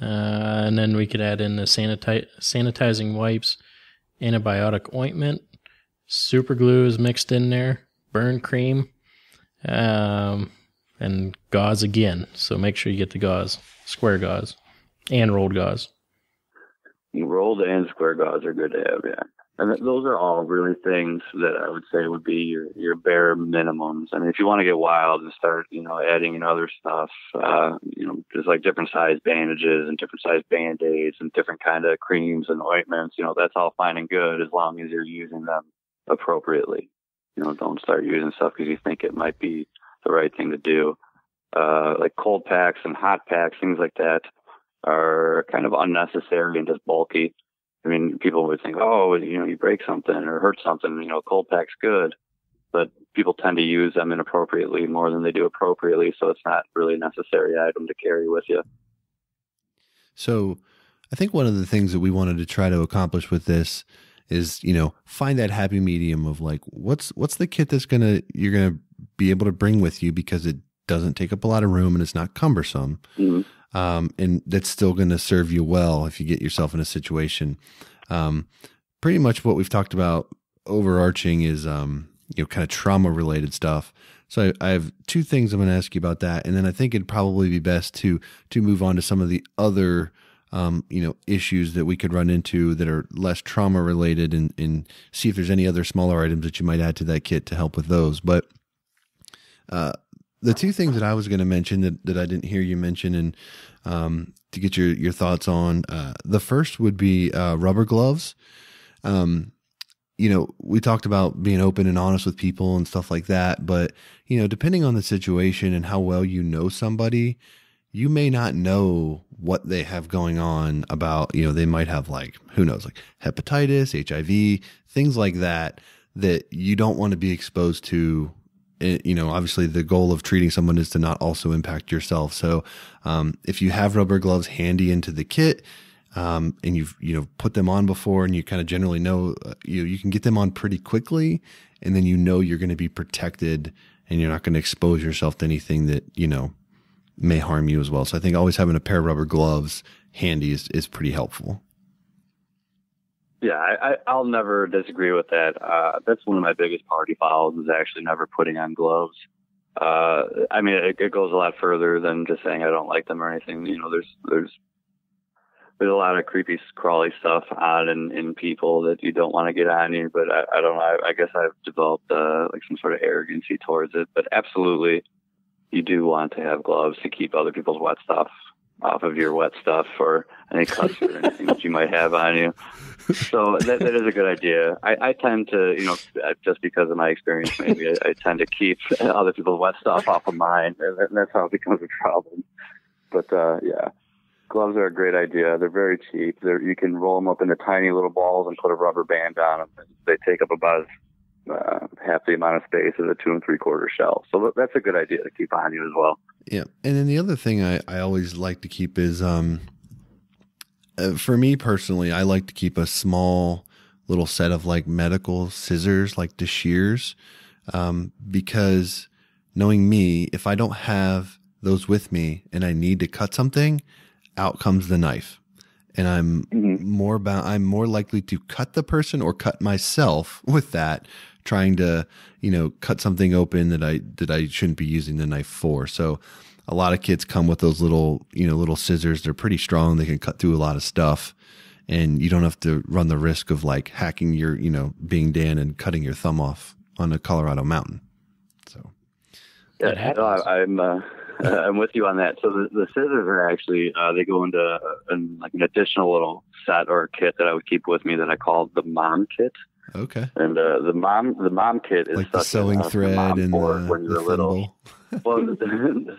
and then we could add in the sanitizing wipes, antibiotic ointment, super glue is mixed in there, burn cream, and gauze again. So make sure you get the gauze, square gauze, and rolled gauze.
Rolled and square gauze are good to have, yeah. And those are all really things that I would say would be your bare minimums. I mean, if you want to get wild and start, adding in other stuff, just like different size bandages and different size Band-Aids and different kind of creams and ointments, that's all fine and good as long as you're using them appropriately. don't start using stuff because you think it might be the right thing to do. Like cold packs and hot packs, things like that are kind of unnecessary and just bulky. I mean, people would think, oh, you break something or hurt something, cold pack's good. But people tend to use them inappropriately more than they do appropriately, so it's not really a necessary item to carry with you.
So I think one of the things that we wanted to try to accomplish with this is, find that happy medium of like, what's the kit you're going to be able to bring with you because it doesn't take up a lot of room and it's not cumbersome. Mm-hmm. And that's still going to serve you well if you get yourself in a situation. Pretty much what we've talked about overarching is, kind of trauma related stuff. So I have two things I'm going to ask you about that. And then I think it'd probably be best to move on to some of the other, issues that we could run into that are less trauma related and see if there's any other smaller items that you might add to that kit to help with those. But, the two things that I was going to mention that I didn't hear you mention and, to get your thoughts on, the first would be, rubber gloves. We talked about being open and honest with people and stuff like that, but, depending on the situation and how well you know somebody, you may not know what they have going on about, they might have who knows, hepatitis, HIV, things like that you don't want to be exposed to. Obviously the goal of treating someone is to not also impact yourself. So, if you have rubber gloves handy into the kit, and you've, put them on before and you kind of generally know, you can get them on pretty quickly and then you're going to be protected and you're not going to expose yourself to anything that, may harm you as well. So I think always having a pair of rubber gloves handy is pretty helpful.
Yeah, I'll never disagree with that. That's one of my biggest party fouls is actually never putting on gloves. It goes a lot further than just saying I don't like them or anything. There's a lot of creepy, crawly stuff on in people that you don't want to get on you. But I don't know. I guess I've developed some sort of arrogancy towards it. But absolutely, you do want to have gloves to keep other people's wet stuff off of your wet stuff or any cuts or anything that you might have on you. So that is a good idea. I tend to, just because of my experience, maybe I tend to keep other people's wet stuff off of mine. And that's how it becomes a problem. But, yeah, gloves are a great idea. They're very cheap. You can roll them up into tiny little balls and put a rubber band on them. They take up about half the amount of space as a 2 3/4 shell. So that's a good idea to keep on you as well.
Yeah. And then the other thing I always like to keep is, for me personally, I like to keep a small little set of medical scissors, the shears, because knowing me, if I don't have those with me and I need to cut something, out comes the knife. And I'm more likely to cut the person or cut myself with that, trying to, cut something open that I shouldn't be using the knife for. So a lot of kits come with those little scissors. They're pretty strong. They can cut through a lot of stuff and you don't have to run the risk of hacking your, being Dan and cutting your thumb off on a Colorado mountain. So
yeah, I'm with you on that. So the scissors are actually, they go into an additional little set or kit that I would keep with me that I call the mom kit.
Okay.
And the mom kit is
the sewing thread and
when you're little. Well,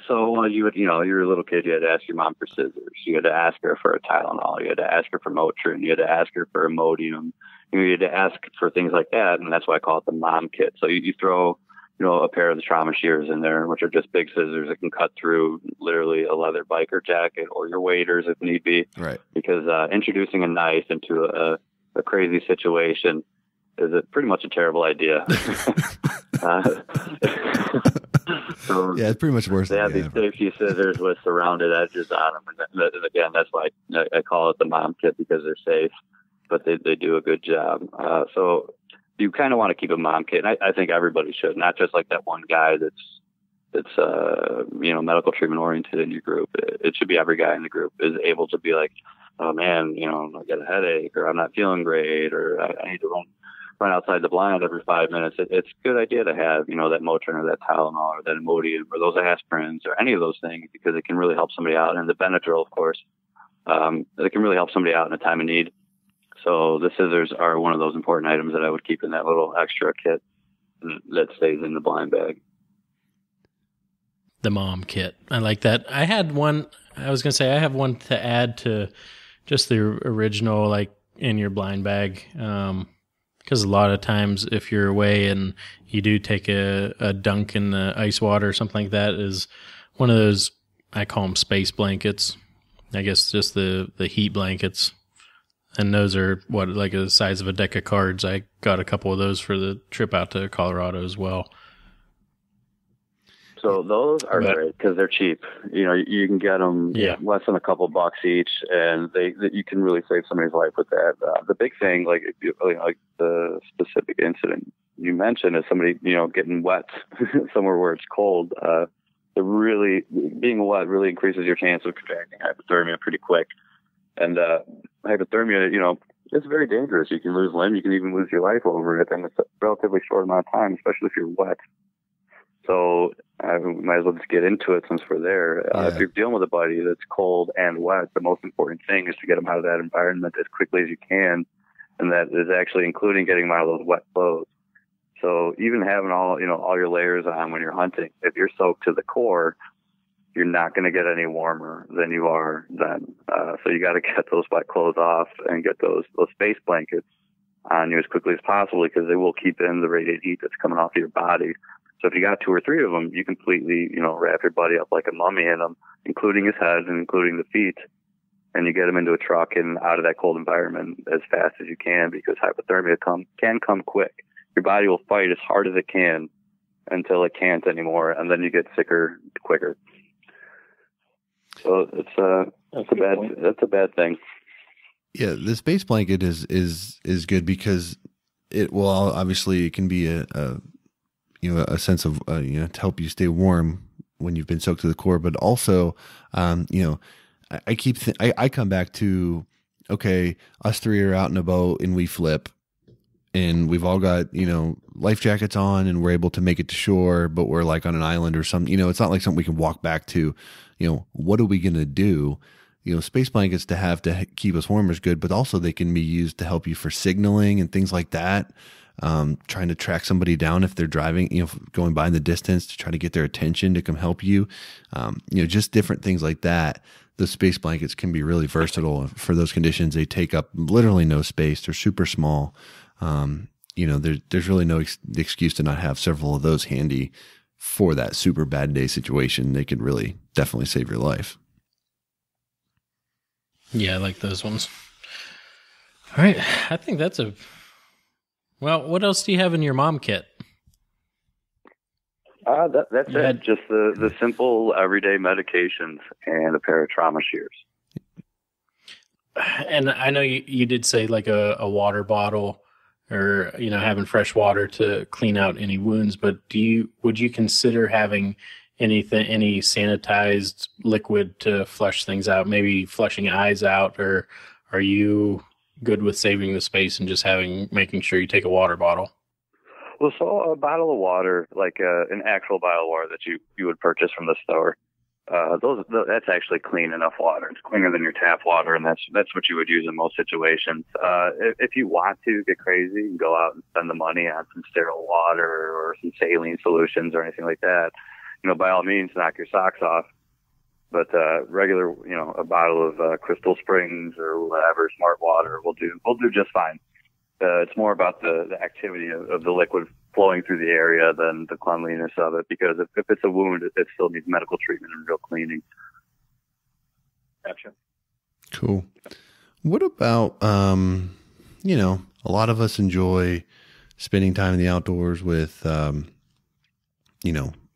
so when you're a little kid, you had to ask your mom for scissors. You had to ask her for a Tylenol. You had to ask her for Motrin. You had to ask her for Imodium. You had to ask for things like that, and that's why I call it the mom kit. So you throw a pair of the trauma shears in there, which are just big scissors that can cut through literally a leather biker jacket or your waders if need be.
Right. Because
introducing a knife into a crazy situation is pretty much a terrible idea. So
yeah, it's pretty much worse.
They have these safety scissors with surrounded edges on them. And again, that's why I call it the mom kit because they're safe, but they do a good job. So you kind of want to keep a mom kit. And I think everybody should, not just that one guy that's medical treatment oriented in your group. It should be every guy in the group is able to be oh man, I got a headache or I'm not feeling great or I need to run outside the blind every 5 minutes. It's a good idea to have, that Motrin or that Tylenol or that Imodium or those aspirins or any of those things because it can really help somebody out. And the Benadryl, of course, it can really help somebody out in a time of need. So the scissors are one of those important items that I would keep in that little extra kit. that stays in the blind bag.
The mom kit. I like that. I had one. I was going to say I have one to add to just the original, like in your blind bag. Because a lot of times if you're away and you do take a dunk in the ice water or something like that, is one of those, I call them space blankets. I guess just the heat blankets. And those are like the size of a deck of cards. I got a couple of those for the trip out to Colorado as well.
So those are great because they're cheap. You know, you can get them less than a couple bucks each, and you can really save somebody's life with that. The big thing, like the specific incident you mentioned, is somebody getting wet somewhere where it's cold. Being wet really increases your chance of contracting hypothermia pretty quick, and hypothermia, it's very dangerous. You can lose limb, you can even lose your life over it, and it's a relatively short amount of time, especially if you're wet. So we might as well just get into it since we're there. If you're dealing with a buddy that's cold and wet, the most important thing is to get them out of that environment as quickly as you can, and that is actually including getting them out of those wet clothes. So even having all your layers on when you're hunting, if you're soaked to the core, you're not going to get any warmer than you are then. So you got to get those wet clothes off and get those space blankets on you as quickly as possible, because they will keep in the radiant heat that's coming off of your body. So if you got 2 or 3 of them, you completely, wrap your buddy up like a mummy in them, including his head and including the feet, and you get him into a truck and out of that cold environment as fast as you can, because hypothermia can come quick. Your body will fight as hard as it can until it can't anymore, and then you get sicker quicker. So that's a bad thing.
Yeah, the space blanket is good because it can be a sense of to help you stay warm when you've been soaked to the core, but also I come back to, okay, us 3 are out in a boat and we flip, and we've all got life jackets on and we're able to make it to shore, but we're like on an island or something. It's not like something we can walk back to. What are we gonna do? Space blankets to keep us warm is good, but also they can be used to help you for signaling and things like that. Trying to track somebody down if they're driving, going by in the distance to try to get their attention to come help you. Just different things like that. The space blankets can be really versatile for those conditions. They take up literally no space. They're super small. There's really no excuse to not have several of those handy for that super bad day situation. They could really definitely save your life.
Yeah, I like those ones. All right. I think that's well, what else do you have in your mom kit?
That's it. Just the simple everyday medications and a pair of trauma shears.
And I know you did say like a water bottle, or having fresh water to clean out any wounds. But would you consider having any sanitized liquid to flush things out? Maybe flushing eyes out, or are you good with saving the space and just making sure you take a water bottle?
Well, so a bottle of water, like an actual bottle of water that you would purchase from the store, that's actually clean enough water. It's cleaner than your tap water, and that's what you would use in most situations. If you want to get crazy, you can go out and spend the money on some sterile water or some saline solutions or anything like that. By all means, knock your socks off. But regular, a bottle of Crystal Springs or whatever, Smart Water will do just fine. It's more about the activity of the liquid flowing through the area than the cleanliness of it, because if it's a wound, it still needs medical treatment and real cleaning. Gotcha.
Cool. What about, a lot of us enjoy spending time in the outdoors with,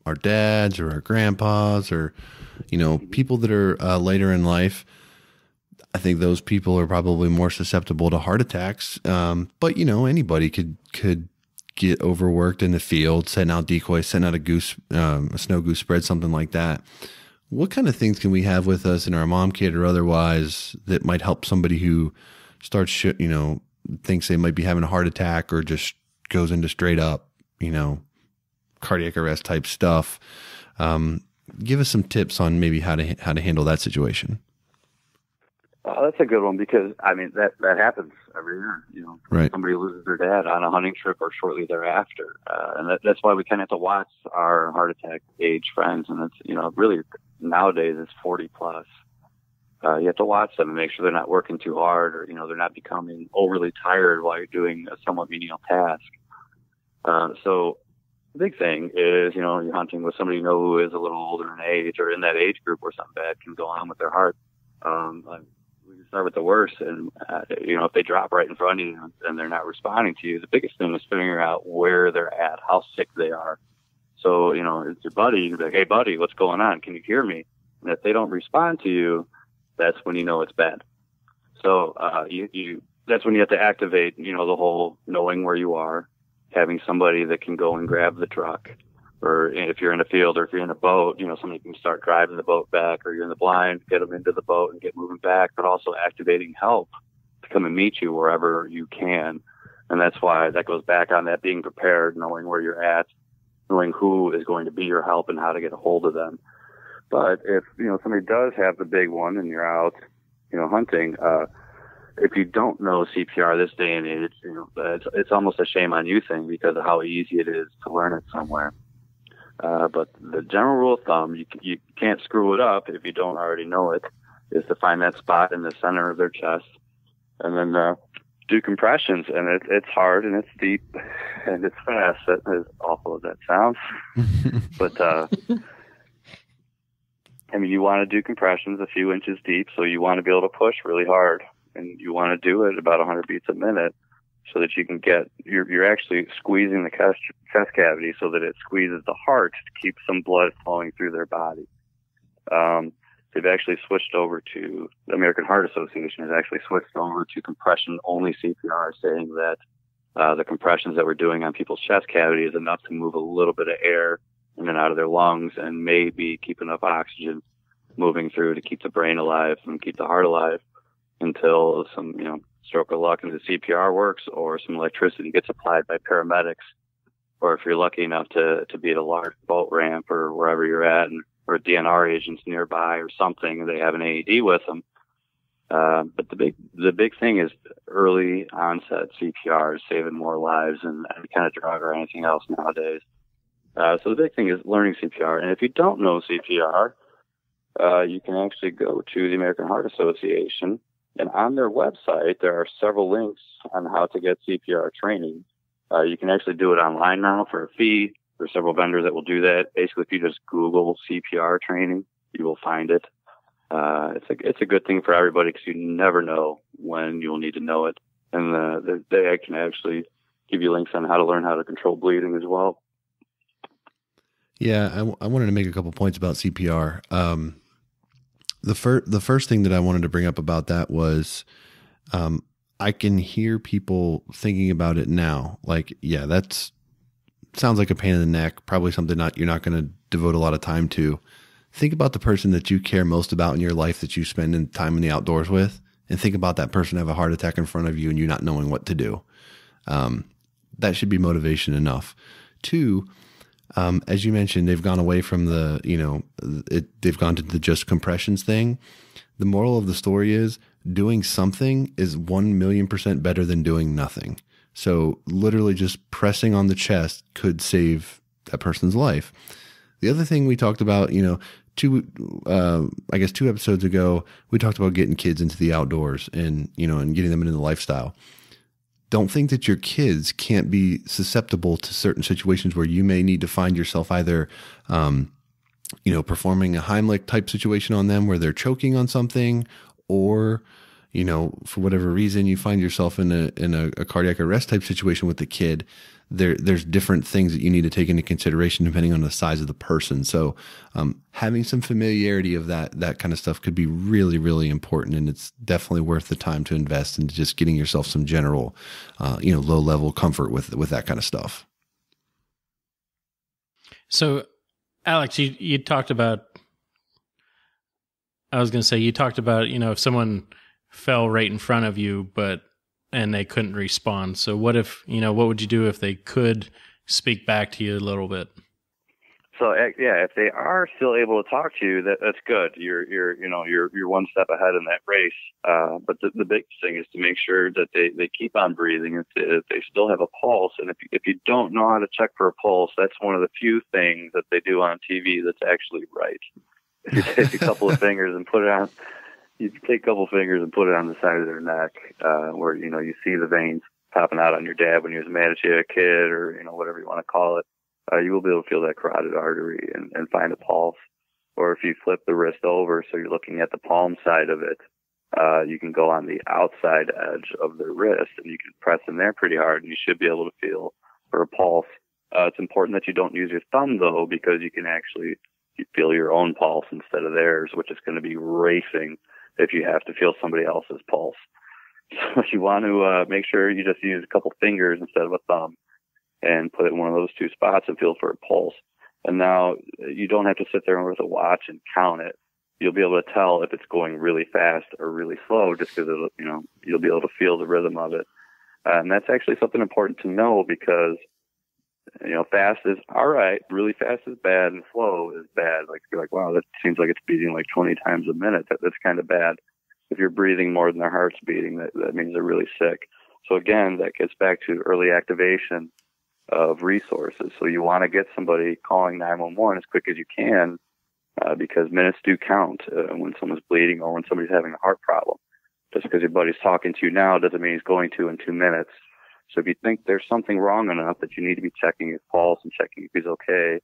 our dads or our grandpas or, people that are later in life. I think those people are probably more susceptible to heart attacks. But anybody could get overworked in the field, setting out decoys, setting out a snow goose spread, something like that. What kind of things can we have with us in our mom kit or otherwise that might help somebody who starts, thinks they might be having a heart attack or just goes into straight up, cardiac arrest type stuff? Give us some tips on maybe how to handle that situation.
That's a good one because, I mean, that happens every year.
Right.
Somebody loses their dad on a hunting trip or shortly thereafter. And that's why we kind of have to watch our heart attack age friends. And it's, really nowadays it's 40 plus. You have to watch them and make sure they're not working too hard or, they're not becoming overly tired while you're doing a somewhat menial task. So the big thing is, you're hunting with somebody who is a little older in age or in that age group where something bad can go on with their heart. We can start with the worst, and if they drop right in front of you and they're not responding to you, the biggest thing is figuring out where they're at, how sick they are. So it's your buddy. You're like, "Hey, buddy, what's going on? Can you hear me?" And if they don't respond to you, that's when you know it's bad. So that's when you have to activate the whole knowing where you are, having somebody that can go and grab the truck. Or if you're in a field or if you're in a boat, somebody can start driving the boat back, or you're in the blind, get them into the boat and get moving back, but also activating help to come and meet you wherever you can. And that's why that goes back on that being prepared, knowing where you're at, knowing who is going to be your help and how to get a hold of them. But if, somebody does have the big one and you're out, hunting, if you don't know CPR this day and age, it's almost a shame on you thing because of how easy it is to learn it somewhere. But the general rule of thumb, you can't screw it up if you don't already know it, is to find that spot in the center of their chest and then do compressions. And it's hard and it's deep and it's fast, as awful as that sounds. But, you want to do compressions a few inches deep, so you want to be able to push really hard. And you want to do it about 100 beats a minute so that you can you're actually squeezing the chest cavity so that it squeezes the heart to keep some blood flowing through their body. They've actually switched over to, the American Heart Association has actually switched over to compression-only CPR, saying that the compressions that we're doing on people's chest cavity is enough to move a little bit of air in and out of their lungs and maybe keep enough oxygen moving through to keep the brain alive and keep the heart alive until some, stroke of luck and the CPR works or some electricity gets applied by paramedics. Or if you're lucky enough to be at a large boat ramp or wherever you're at, or DNR agents nearby or something, and they have an AED with them. But the big thing is early onset CPR is saving more lives than any kind of drug or anything else nowadays. So the big thing is learning CPR. And if you don't know CPR, you can actually go to the American Heart Association, and on their website, there are several links on how to get CPR training. You can actually do it online now for a fee. There's several vendors that will do that. Basically, if you just Google CPR training, you will find it. It's a good thing for everybody because you never know when you'll need to know it. And they can actually give you links on how to learn how to control bleeding as well.
Yeah, I wanted to make a couple points about CPR. The first thing that I wanted to bring up about that was I can hear people thinking about it now. Like, yeah, that's sounds like a pain in the neck, probably something you're not going to devote a lot of time to. Think about the person that you care most about in your life that you spend time in the outdoors with, and think about that person have a heart attack in front of you and you not knowing what to do. That should be motivation enough. Two, as you mentioned, they've gone away from they've gone to the just compressions thing. The moral of the story is doing something is 1,000,000% better than doing nothing. So literally just pressing on the chest could save that person's life. The other thing we talked about, 2 episodes ago, we talked about getting kids into the outdoors and getting them into the lifestyle. Don't think that your kids can't be susceptible to certain situations where you may need to find yourself either, performing a Heimlich type situation on them where they're choking on something, or, for whatever reason you find yourself in a cardiac arrest type situation with the kid. There's different things that you need to take into consideration depending on the size of the person. So, having some familiarity of that kind of stuff could be really, really important. And it's definitely worth the time to invest into just getting yourself some general, low level comfort with that kind of stuff.
So, Alex, you talked about, if someone fell right in front of you, and they couldn't respond. So what would you do if they could speak back to you a little bit?
So yeah, if they are still able to talk to you, that's good. You're one step ahead in that race. But the big thing is to make sure that they keep on breathing, and if they still have a pulse. And if you don't know how to check for a pulse, that's one of the few things that they do on TV that's actually right. If you take a couple of fingers and put it on, you take a couple of fingers and put it on the side of their neck, where you see the veins popping out on your dad when he was mad at you, a kid, or whatever you want to call it. You will be able to feel that carotid artery and find a pulse. Or if you flip the wrist over, so you're looking at the palm side of it, you can go on the outside edge of the wrist and you can press in there pretty hard, and you should be able to feel for a pulse. It's important that you don't use your thumb though, because you can actually feel your own pulse instead of theirs, which is going to be racing if you have to feel somebody else's pulse. So you want to make sure you just use a couple fingers instead of a thumb, and put it in one of those two spots and feel for a pulse. And now you don't have to sit there with a watch and count it. You'll be able to tell if it's going really fast or really slow, just because you'll be able to feel the rhythm of it. And that's actually something important to know, because fast is all right, really fast is bad, and slow is bad. Like you're like, wow, that seems like it's beating like 20 times a minute. That's kind of bad. If you're breathing more than their heart's beating, that means they're really sick. So again, that gets back to early activation of resources. So you want to get somebody calling 911 as quick as you can, because minutes do count when someone's bleeding or when somebody's having a heart problem. Just because your buddy's talking to you now doesn't mean he's going to in 2 minutes. So if you think there's something wrong enough that you need to be checking his pulse and checking if he's okay,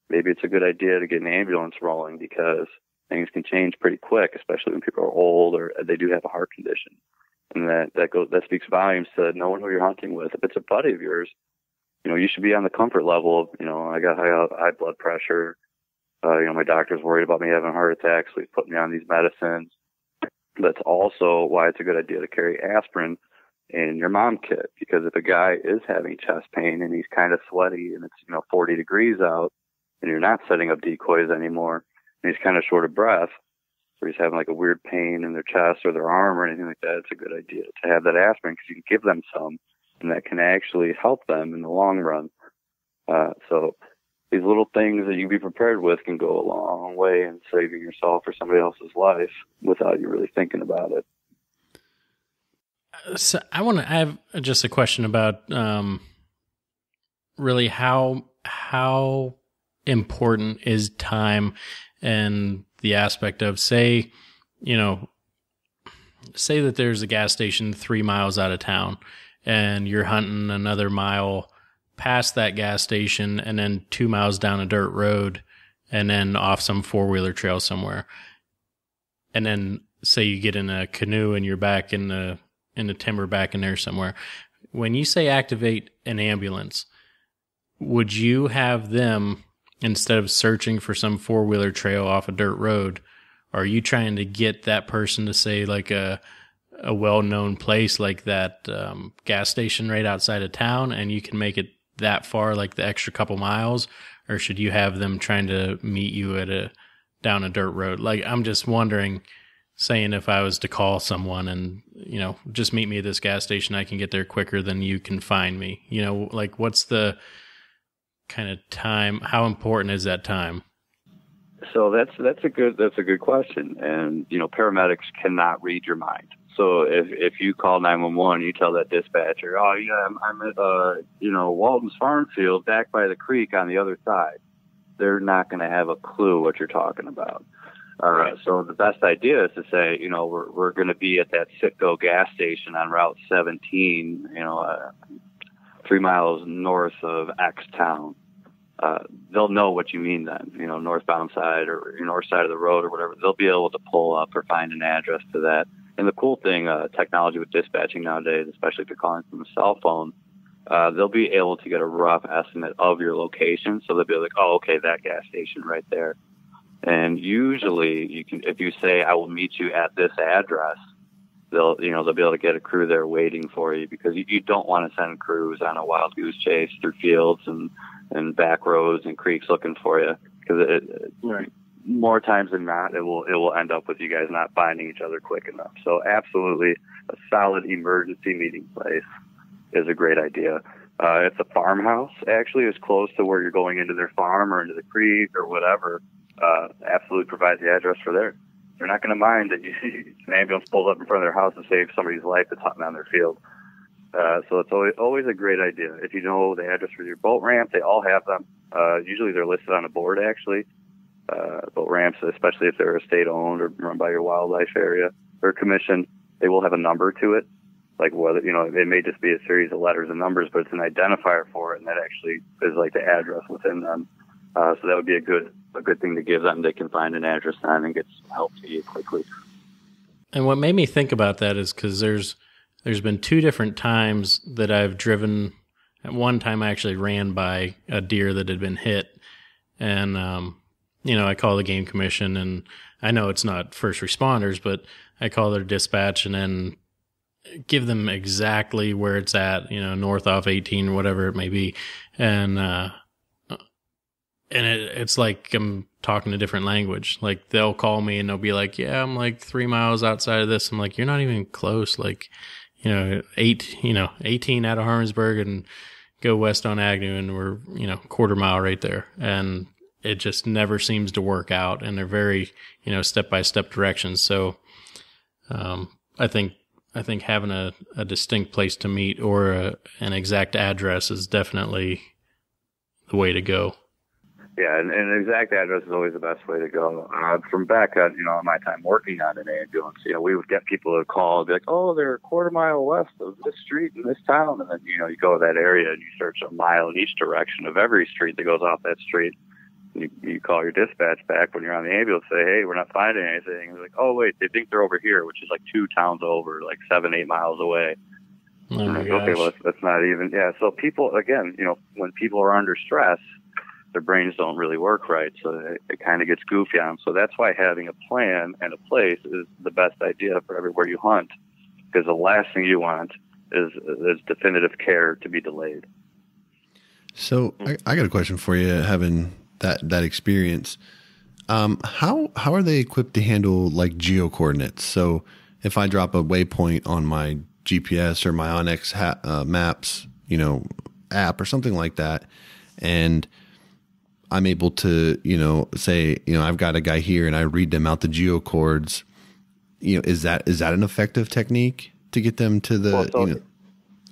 maybe it's a good idea to get an ambulance rolling, because things can change pretty quick, especially when people are old or they do have a heart condition. And that speaks volumes to knowing who you're hunting with. If it's a buddy of yours, you should be on the comfort level of, I got high blood pressure. My doctor's worried about me having a heart attack, so he's putting me on these medicines. That's also why it's a good idea to carry aspirin in your mom kit, because if a guy is having chest pain and he's kind of sweaty and it's, 40 degrees out, and you're not setting up decoys anymore, and he's kind of short of breath, or he's having like a weird pain in their chest or their arm or anything like that, it's a good idea to have that aspirin, because you can give them some, and that can actually help them in the long run. So these little things that you be prepared with can go a long way in saving yourself or somebody else's life without you really thinking about it.
So I have just a question about really how important is time, and the aspect of say that there's a gas station 3 miles out of town, and you're hunting another mile past that gas station and then 2 miles down a dirt road and then off some 4-wheeler trail somewhere. And then say you get in a canoe and you're back in the timber back in there somewhere. When you say activate an ambulance, would you have them, instead of searching for some 4-wheeler trail off a dirt road, are you trying to get that person to say like a well-known place like that gas station right outside of town, and you can make it that far, like the extra couple miles? Or should you have them trying to meet you down a dirt road? Like, I'm just wondering, saying if I was to call someone and, just meet me at this gas station, I can get there quicker than you can find me. Like, what's the kind of time? How important is that time?
So that's a good question. And, paramedics cannot read your mind. So if you call 911, you tell that dispatcher, oh yeah, I'm at, Walton's farm field back by the creek on the other side. They're not going to have a clue what you're talking about. Right. So the best idea is to say, we're going to be at that Citgo gas station on Route 17, 3 miles north of X town. They'll know what you mean then, northbound side or north side of the road or whatever. They'll be able to pull up or find an address to that. And the cool thing, technology with dispatching nowadays, especially if you're calling from a cell phone, they'll be able to get a rough estimate of your location. So they'll be like, oh, okay, that gas station right there. And usually you can, if you say, I will meet you at this address, they'll be able to get a crew there waiting for you, because you don't want to send crews on a wild goose chase through fields and back roads and creeks looking for you, because right. More times than not, it will end up with you guys not finding each other quick enough. So absolutely, a solid emergency meeting place is a great idea. If the farmhouse actually is close to where you're going into their farm or into the creek or whatever, absolutely provide the address for there. They're not going to mind that an ambulance pulls up in front of their house and saves somebody's life that's hunting on their field. So it's always a great idea. If you know the address for your boat ramp, they all have them. Usually they're listed on a board, actually. Boat ramps, especially if they're state-owned or run by your wildlife area or commission, they will have a number to it. Like whether, it may just be a series of letters and numbers, but it's an identifier for it, and that actually is like the address within them. So that would be a good thing to give them. They can find an address on and get some help to you quickly.
And what made me think about that is because there's been 2 different times that I've driven. At one time, I actually ran by a deer that had been hit, and I call the game commission, and I know it's not first responders, but I call their dispatch and then give them exactly where it's at, north off 18 or whatever it may be, and it's like I'm talking a different language. Like they'll call me and they'll be like, "Yeah, I'm like 3 miles outside of this." I'm like, "You're not even close." Like, 18 out of Harmonsburg and go west on Agnew, and we're quarter mile right there, and it just never seems to work out. And they're very step by step directions. So I think having a distinct place to meet or an exact address is definitely the way to go.
Yeah, and an exact address is always the best way to go. From back at, my time working on an ambulance, we would get people to call and be like, "Oh, they're a quarter mile west of this street in this town." And then, you go to that area and you search a mile in each direction of every street that goes off that street. You call your dispatch back when you're on the ambulance, say, "Hey, we're not finding anything." And they're like, "Oh, wait, they think they're over here," which is like 2 towns over, like 7-8 miles away.
Oh my
like,
gosh.
okay, well, that's not even, yeah. So people, again, when people are under stress, their brains don't really work right, so it kind of gets goofy on them. So that's why having a plan and a place is the best idea for everywhere you hunt, because the last thing you want is definitive care to be delayed.
So I got a question for you, having that experience. How are they equipped to handle like geo coordinates? So if I drop a waypoint on my GPS or my Onyx maps, app or something like that, and I'm able to, say, I've got a guy here and I read them out the geocords, is that an effective technique to get them to the,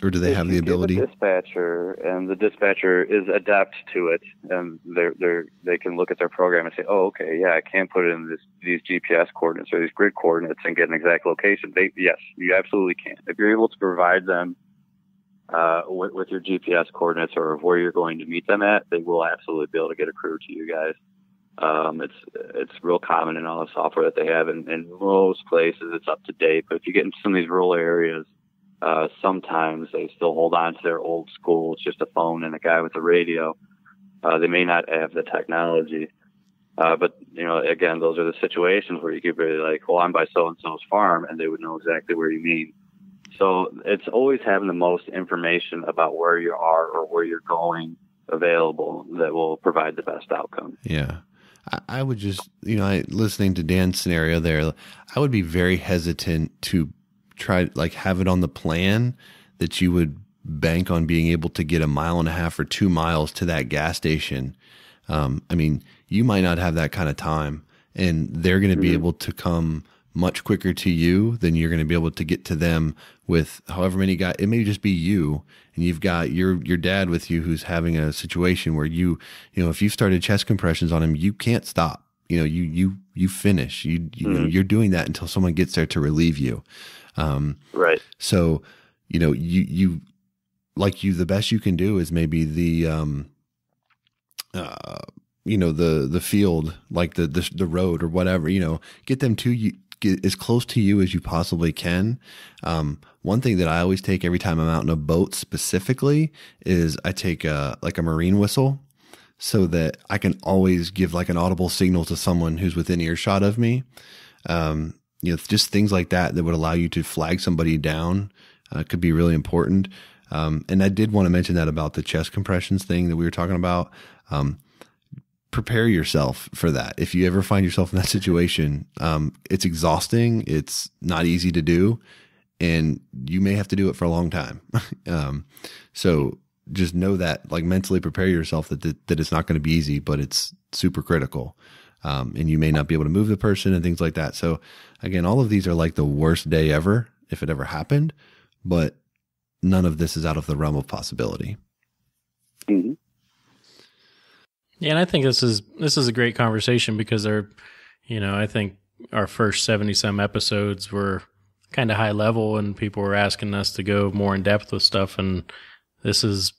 or do they have the ability?
The dispatcher, and the dispatcher is adept to it, and they can look at their program and say, "Oh, okay, yeah, I can put it in these GPS coordinates or these grid coordinates and get an exact location." Yes, you absolutely can. If you're able to provide them with your GPS coordinates or where you're going to meet them at, they will absolutely be able to get a crew to you guys. It's real common in all the software that they have. In most places, it's up to date. But if you get into some of these rural areas, sometimes they still hold on to their old school. It's just a phone and a guy with a radio. They may not have the technology. But, again, those are the situations where you could be like, "Well, I'm by so-and-so's farm," and they would know exactly where you mean. So it's always having the most information about where you are or where you're going available that will provide the best outcome.
Yeah. I would just, listening to Dan's scenario there, I would be very hesitant to try, like, have it on the plan that you would bank on being able to get 1.5 miles or 2 miles to that gas station. You might not have that kind of time, and they're going to be able to come much quicker to you than you're going to be able to get to them with however many guys. It may just be you, and you've got your dad with you who's having a situation where if you started chest compressions on him, you can't stop. You finish. You're doing that until someone gets there to relieve you.
Right.
So, the best you can do is maybe the field, like the road or whatever, get them to you, get as close to you as you possibly can. One thing that I always take every time I'm out in a boat specifically is I take a marine whistle, so that I can always give like an audible signal to someone who's within earshot of me. Just things like that would allow you to flag somebody down, could be really important. And I did want to mention that about the chest compressions thing that we were talking about. Prepare yourself for that. If you ever find yourself in that situation, it's exhausting. It's not easy to do, and you may have to do it for a long time. So just know that, like, mentally prepare yourself that it's not going to be easy, but it's super critical. And you may not be able to move the person and things like that. So again, all of these are like the worst day ever, if it ever happened, but none of this is out of the realm of possibility.
Mm-hmm.
Yeah, and I think this is a great conversation because I think our first 70-some episodes were kind of high level and people were asking us to go more in depth with stuff. And this is,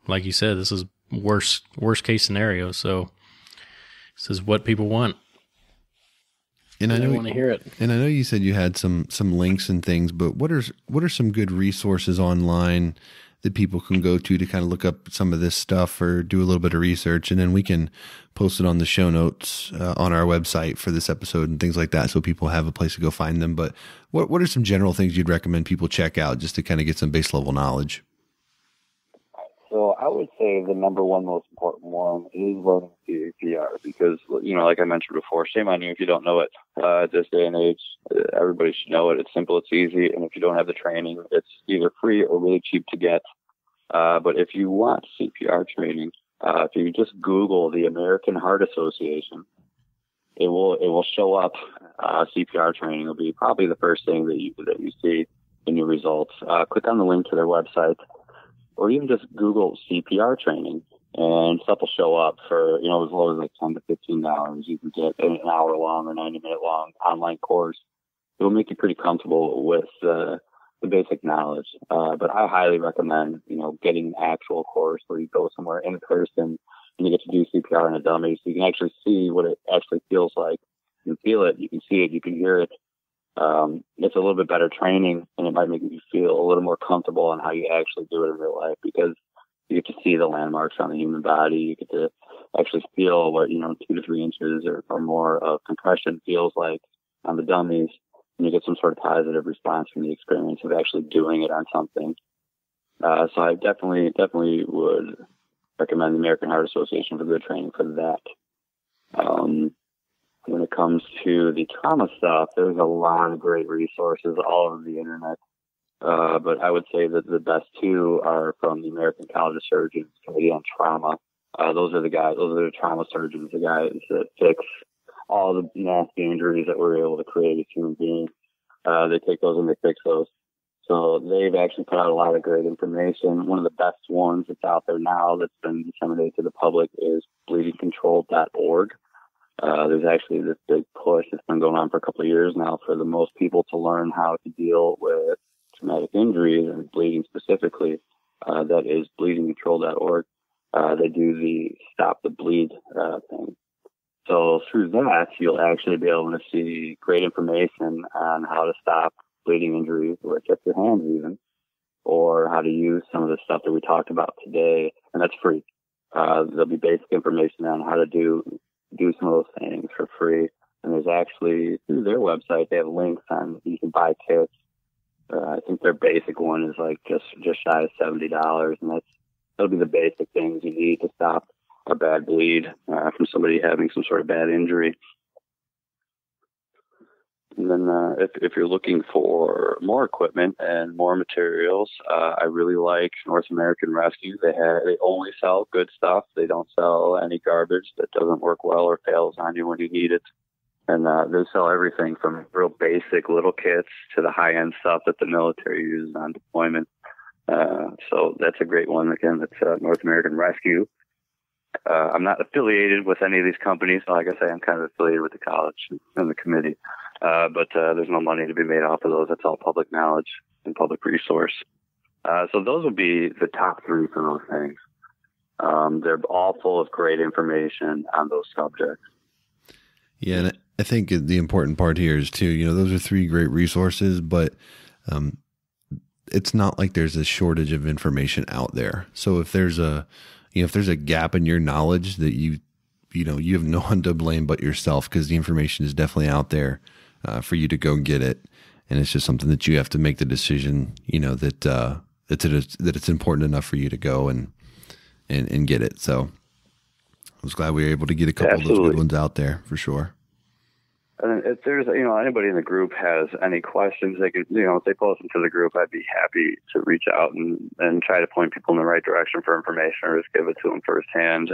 like you said, this is worst case scenario. So this is what people want.
And I
want to hear it.
And I know you said you had some links and things, but what are some good resources online that people can go to kind of look up some of this stuff or do a little bit of research, and then we can post it on the show notes on our website for this episode and things like that, so people have a place to go find them. But what are some general things you'd recommend people check out just to kind of get some base level knowledge?
So I would say the number one most important one is learning CPR because, like I mentioned before, shame on you if you don't know it. At this day and age, everybody should know it. It's simple, it's easy, and if you don't have the training, it's either free or really cheap to get. But if you want CPR training, if you just Google the American Heart Association, it will show up. CPR training will be probably the first thing that you see in your results. Click on the link to their website, or even just Google CPR training, and stuff will show up for, as low as like $10 to $15. You can get an hour long or 90-minute long online course. It will make you pretty comfortable with the basic knowledge. But I highly recommend, getting an actual course where you go somewhere in person and you get to do CPR in a dummy so you can actually see what it actually feels like. You can feel it, you can see it, you can hear it. It's a little bit better training, and it might make you feel a little more comfortable on how you actually do it in real life because you get to see the landmarks on the human body. You get to actually feel what, 2 to 3 inches or more of compression feels like on the dummies, and you get some sort of positive response from the experience of actually doing it on something. So I definitely would recommend the American Heart Association for good training for that. When it comes to the trauma stuff, there's a lot of great resources all over the internet. But I would say that the best two are from the American College of Surgeons Committee on Trauma. Those are the trauma surgeons, the guys that fix all the nasty injuries that we're able to create as human beings. They take those and they fix those. So they've actually put out a lot of great information. One of the best ones that's out there now that's been disseminated to the public is bleedingcontrol.org. There's actually this big push that's been going on for a couple of years now for the most people to learn how to deal with traumatic injuries and bleeding specifically. That is bleedingcontrol.org. They do the Stop the Bleed thing. So through that, you'll actually be able to see great information on how to stop bleeding injuries with just your hands even, or how to use some of the stuff that we talked about today, and that's free. There'll be basic information on how to do some of those things for free. And there's actually, through their website, they have links on, you can buy kits. I think their basic one is like just shy of $70, and that'll be the basic things you need to stop a bad bleed from somebody having some sort of bad injury. And then if you're looking for more equipment and more materials, I really like North American Rescue. They only sell good stuff. They don't sell any garbage that doesn't work well or fails on you when you need it. And they sell everything from real basic little kits to the high-end stuff that the military uses on deployment. So that's a great one. Again, that's North American Rescue. I'm not affiliated with any of these companies. Like I say, I'm kind of affiliated with the college and the committee. But there's no money to be made off of those. That's all public knowledge and public resource. So those would be the top three for those things. They're all full of great information on those subjects.
Yeah, and I think the important part here is too, those are three great resources, but it's not like there's a shortage of information out there. So if there's a gap in your knowledge that you have no one to blame but yourself, because the information is definitely out there for you to go get it. And it's just something that you have to make the decision, that it's important enough for you to go and get it. So I was glad we were able to get a couple of those good ones out there for sure.
And if there's, anybody in the group has any questions, they could, if they post them to the group, I'd be happy to reach out and try to point people in the right direction for information or just give it to them firsthand.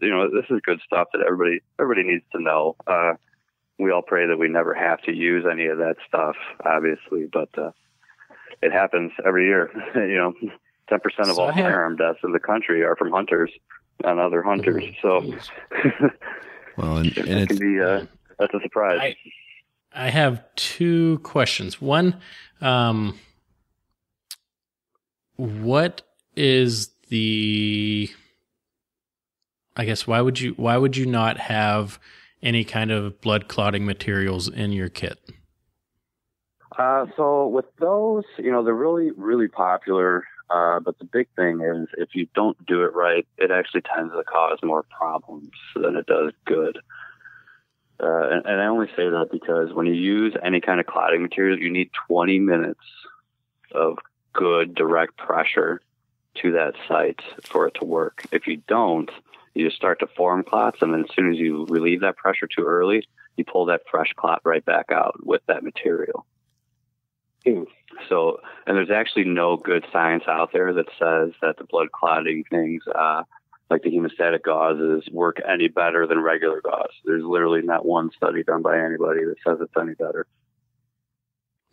This is good stuff that everybody needs to know. We all pray that we never have to use any of that stuff, obviously, but it happens every year. 10% of all firearm deaths in the country are from hunters and other hunters. So,
well, and
it can be that's a surprise.
I have two questions. One, what is why would you not have any kind of blood clotting materials in your kit?
So with those, they're really, really popular. But the big thing is if you don't do it right, it actually tends to cause more problems than it does good. And I only say that because when you use any kind of clotting material, you need 20 minutes of good direct pressure to that site for it to work. If you don't, you just start to form clots, and then as soon as you relieve that pressure too early, you pull that fresh clot right back out with that material. So, and there's actually no good science out there that says that the blood clotting things, like the hemostatic gauzes, work any better than regular gauze. There's literally not one study done by anybody that says it's any better.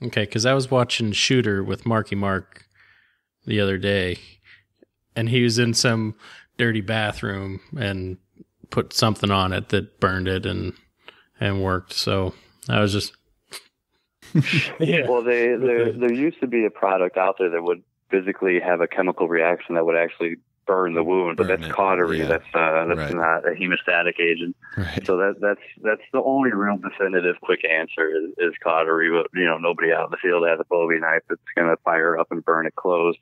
Okay, because I was watching Shooter with Marky Mark the other day, and he was in some dirty bathroom and put something on it that burned it and worked. So I was just...
Yeah. Well, there used to be a product out there that would physically have a chemical reaction that would actually burn the wound, but that's cautery. Yeah. That's right. Not a hemostatic agent. Right. So that's the only real definitive quick answer is cautery. But nobody out in the field has a Bowie knife that's going to fire up and burn it closed.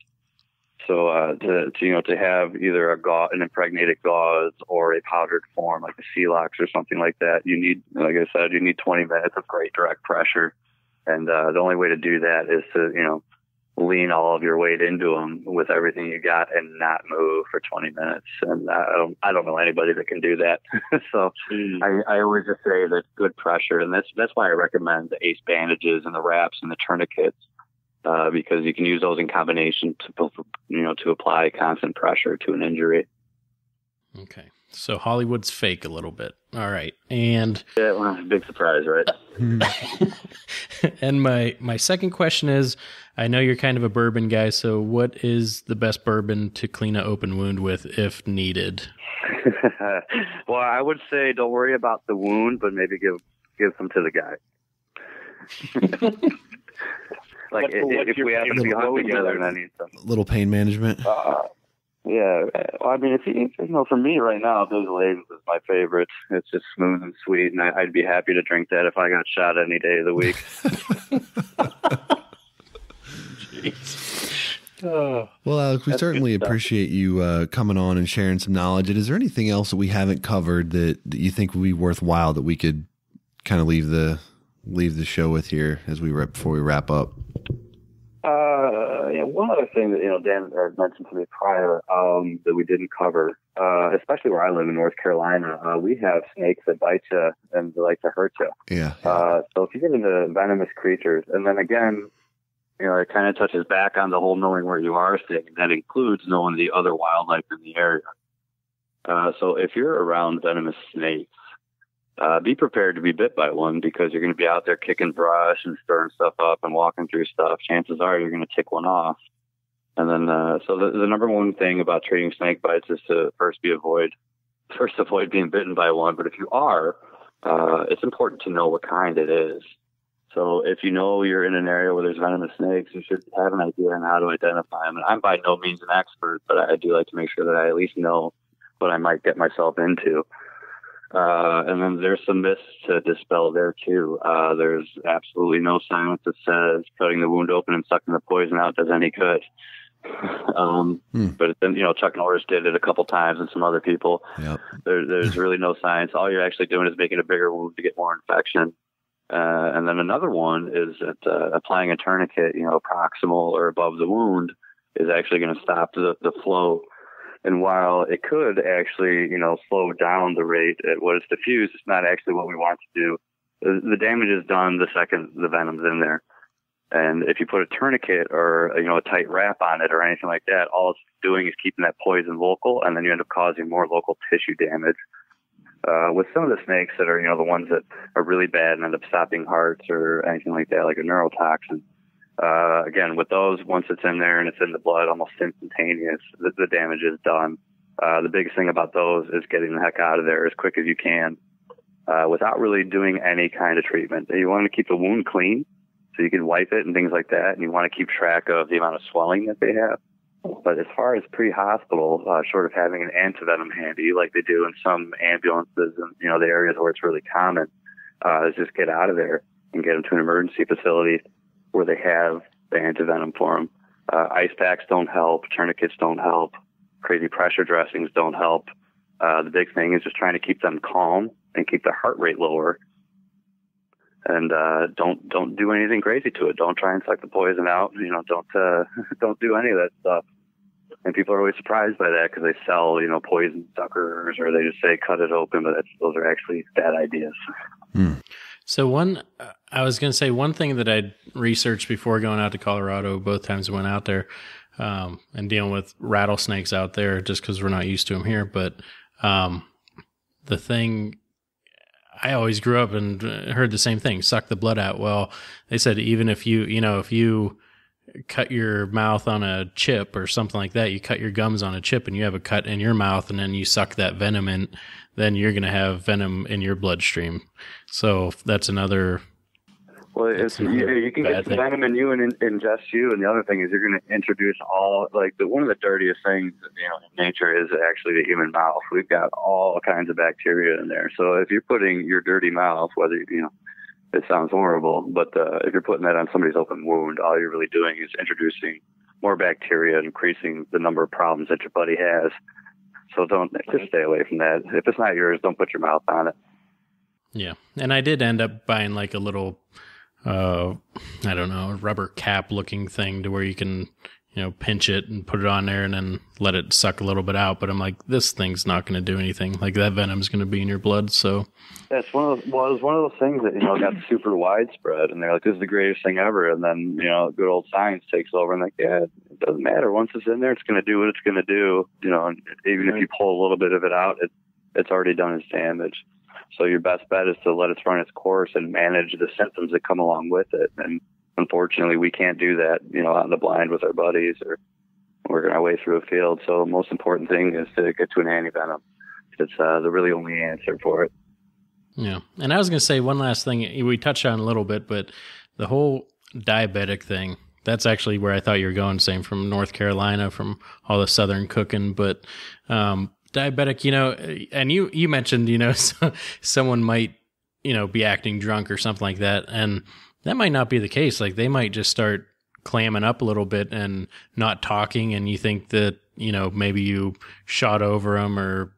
So to have either an impregnated gauze or a powdered form like a Celox or something like that, you need, like I said, 20 minutes of great direct pressure. And the only way to do that is to, lean all of your weight into them with everything you got and not move for 20 minutes. And I don't know anybody that can do that. So I always just say that good pressure. And that's why I recommend the ACE bandages and the wraps and the tourniquets, because you can use those in combination to apply constant pressure to an injury.
Okay. So Hollywood's fake a little bit. All right. And
yeah, well, big surprise, right?
And my second question is, I know you're kind of a bourbon guy, so what is the best bourbon to clean an open wound with if needed?
Well, I would say don't worry about the wound, but maybe give some to the guy. Like if we have to be hung together, then I need some.
Little pain management.
Yeah, I mean, for me right now, Basil Hayden's is my favorite. It's just smooth and sweet, and I'd be happy to drink that if I got shot any day of the week.
Jeez.
Well, Alex, we certainly appreciate you coming on and sharing some knowledge. And is there anything else that we haven't covered that you think would be worthwhile that we could kind of leave the show with here before we wrap up?
One other thing that Dan had mentioned to me prior that we didn't cover, especially where I live in North Carolina, we have snakes that bite you and they like to hurt you.
Yeah.
So if you get into venomous creatures, and then again, it kind of touches back on the whole knowing where you are thing. That includes knowing the other wildlife in the area. So if you're around venomous snakes, be prepared to be bit by one, because you're going to be out there kicking brush and stirring stuff up and walking through stuff. Chances are you're going to tick one off. And then, so the number one thing about treating snake bites is to first avoid being bitten by one. But if you are, it's important to know what kind it is. So if you're in an area where there's venomous snakes, you should have an idea on how to identify them. And I'm by no means an expert, but I do like to make sure that I at least know what I might get myself into. And then there's some myths to dispel there too. There's absolutely no science that says cutting the wound open and sucking the poison out does any good. But then, Chuck Norris did it a couple times and some other people.
Yep.
There's really no science. All you're actually doing is making a bigger wound to get more infection. And then another one is that applying a tourniquet, proximal or above the wound, is actually going to stop the flow. And while it could actually, slow down the rate at what it's diffused, it's not actually what we want to do. the damage is done the second the venom's in there. And if you put a tourniquet or, a tight wrap on it or anything like that, all it's doing is keeping that poison local, and then you end up causing more local tissue damage. With some of the snakes that are, the ones that are really bad and end up stopping hearts or anything like that, like a neurotoxin. Again, with those, once it's in there and it's in the blood, almost instantaneous, the damage is done. The biggest thing about those is getting the heck out of there as quick as you can, without really doing any kind of treatment. You want to keep the wound clean so you can wipe it and things like that, and you want to keep track of the amount of swelling that they have. But as far as pre-hospital, short of having an antivenom handy, like they do in some ambulances and, the areas where it's really common, is just get out of there and get them to an emergency facility where they have the antivenom for them. Ice packs don't help. Tourniquets don't help. Crazy pressure dressings don't help. The big thing is just trying to keep them calm and keep their heart rate lower. And don't do anything crazy to it. Don't try and suck the poison out. Don't do any of that stuff. And people are always surprised by that because they sell, poison suckers, or they just say cut it open, but those are actually bad ideas.
So I was going to say one thing that I researched before going out to Colorado, both times I went out there, and dealing with rattlesnakes out there, just because we're not used to them here. But the thing, I always grew up and heard the same thing: suck the blood out. Well, they said even if you cut your mouth on a chip or something like that, you cut your gums on a chip and you have a cut in your mouth, and then you suck that venom in, then you're going to have venom in your bloodstream. So that's another. Well,
you can get some venom in you and ingest you, and the other thing is you're going to introduce one of the dirtiest things in nature is actually the human mouth. We've got all kinds of bacteria in there. So if you're putting your dirty mouth, whether it sounds horrible, but if you're putting that on somebody's open wound, all you're really doing is introducing more bacteria and increasing the number of problems that your buddy has. So just stay away from that. If it's not yours, don't put your mouth on it.
Yeah. And I did end up buying like a little, rubber cap looking thing to where you can, pinch it and put it on there and then let it suck a little bit out. But I'm like, this thing's not going to do anything. Like that venom's going to be in your blood. So
that's it was one of those things that, got super widespread, and they're like, this is the greatest thing ever. And then, good old science takes over and like, yeah, it doesn't matter. Once it's in there, it's going to do what it's going to do. And even if you pull a little bit of it out, it's already done its damage. So your best bet is to let it run its course and manage the symptoms that come along with it. And unfortunately, we can't do that, out in the blind with our buddies or working our way through a field. So the most important thing is to get to an antivenom. It's the really only answer for it.
Yeah. And I was going to say one last thing we touched on a little bit, but the whole diabetic thing, that's actually where I thought you were going, same from North Carolina, from all the Southern cooking. But diabetic, and you mentioned, someone might, be acting drunk or something like that. And that might not be the case. Like they might just start clamming up a little bit and not talking. And you think that, maybe you shot over them or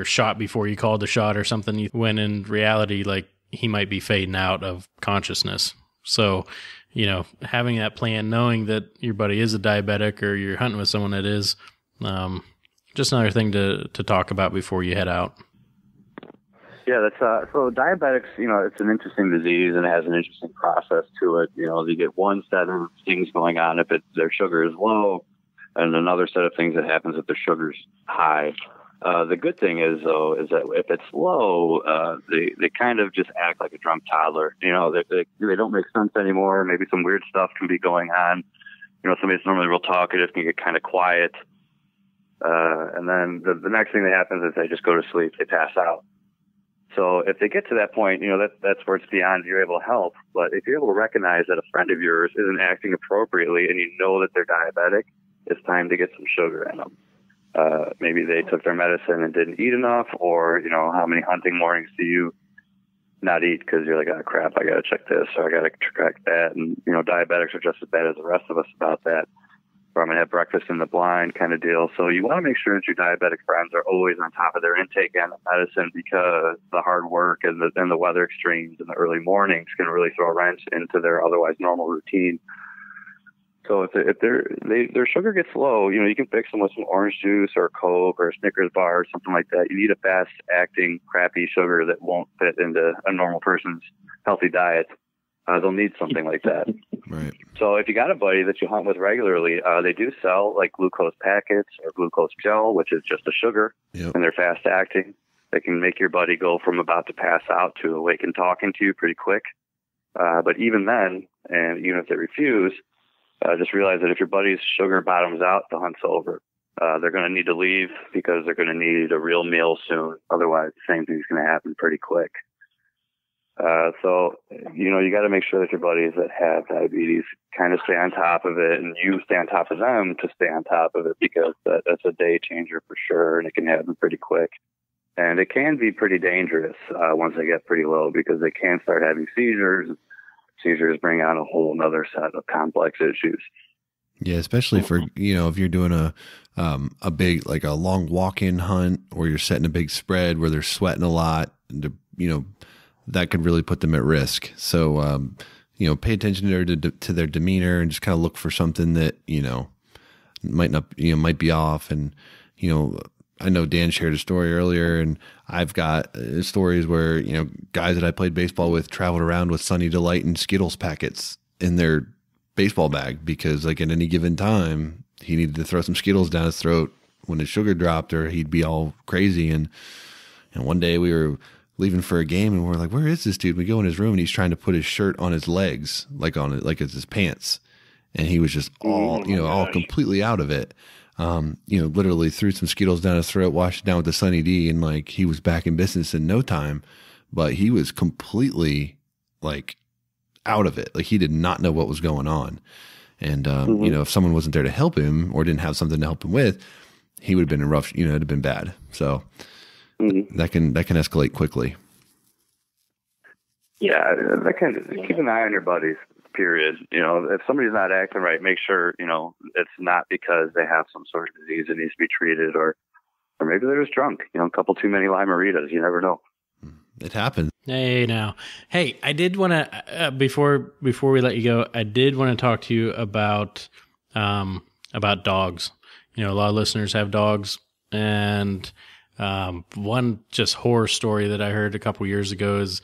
shot before you called the shot or something, when in reality, like he might be fading out of consciousness. So, having that plan, knowing that your buddy is a diabetic or you're hunting with someone that is, just another thing to talk about before you head out.
Yeah, that's so diabetics, it's an interesting disease and it has an interesting process to it. You get one set of things going on if their sugar is low, and another set of things that happens if their sugar's high. The good thing is that if it's low, they kind of just act like a drunk toddler. They don't make sense anymore. Maybe some weird stuff can be going on. Somebody that's normally real talkative can get kind of quiet. And then the next thing that happens is they just go to sleep. They pass out. So if they get to that point, that's where it's beyond you're able to help. But if you're able to recognize that a friend of yours isn't acting appropriately and you know that they're diabetic, it's time to get some sugar in them. Maybe they took their medicine and didn't eat enough, or, how many hunting mornings do you not eat because you're like, oh, crap, I got to check this or I got to track that. And, diabetics are just as bad as the rest of us about that. Or I'm going to have breakfast in the blind kind of deal. So you want to make sure that your diabetic friends are always on top of their intake and medicine, because the hard work and the weather extremes in the early mornings can really throw a wrench into their otherwise normal routine. So if their sugar gets low, you can fix them with some orange juice or Coke or a Snickers bar or something like that. You need a fast acting crappy sugar that won't fit into a normal person's healthy diet. They'll need something like that.
Right.
So if you got a buddy that you hunt with regularly, they do sell like glucose packets or glucose gel, which is just a sugar,
Yep.
and they're fast acting. They can make your buddy go from about to pass out to awake and talking to you pretty quick. But even then, and even if they refuse, just realize that if your buddy's sugar bottoms out, the hunt's over. They're going to need to leave because they're going to need a real meal soon. Otherwise, the same thing's going to happen pretty quick. So you got to make sure that your buddies that have diabetes kind of stay on top of it, and you stay on top of them to stay on top of it, because that's a day changer for sure, and it can happen pretty quick. And it can be pretty dangerous once they get pretty low, because they can start having seizures. Seizures bring on a whole other set of complex issues.
Yeah, especially for, if you're doing a big, like a long walk-in hunt, or you're setting a big spread where they're sweating a lot, that could really put them at risk. So, pay attention to their demeanor, and just kind of look for something that, might be off. And, I know Dan shared a story earlier, and I've got stories where, guys that I played baseball with traveled around with Sunny Delight and Skittles packets in their baseball bag, because like at any given time he needed to throw some Skittles down his throat when his sugar dropped, or he'd be all crazy. And one day we were leaving for a game, and we're like, where is this dude? We go in his room, and he's trying to put his shirt on his legs, like it's his pants. And he was just all completely out of it. Literally threw some Skittles down his throat, washed it down with the Sunny D, and like he was back in business in no time. But he was completely like out of it. Like he did not know what was going on. And, if someone wasn't there to help him, or didn't have something to help him with, he would have been in rough, it'd have been bad. So that can escalate quickly.
Yeah. Keep an eye on your buddies, period. If somebody's not acting right, make sure, it's not because they have some sort of disease that needs to be treated, or maybe they're just drunk, a couple too many Lime-A-Ritas. You never know.
It happens.
Hey, now. Hey, I did want to, before we let you go, I did want to talk to you about dogs. A lot of listeners have dogs, and one just horror story that I heard a couple years ago is,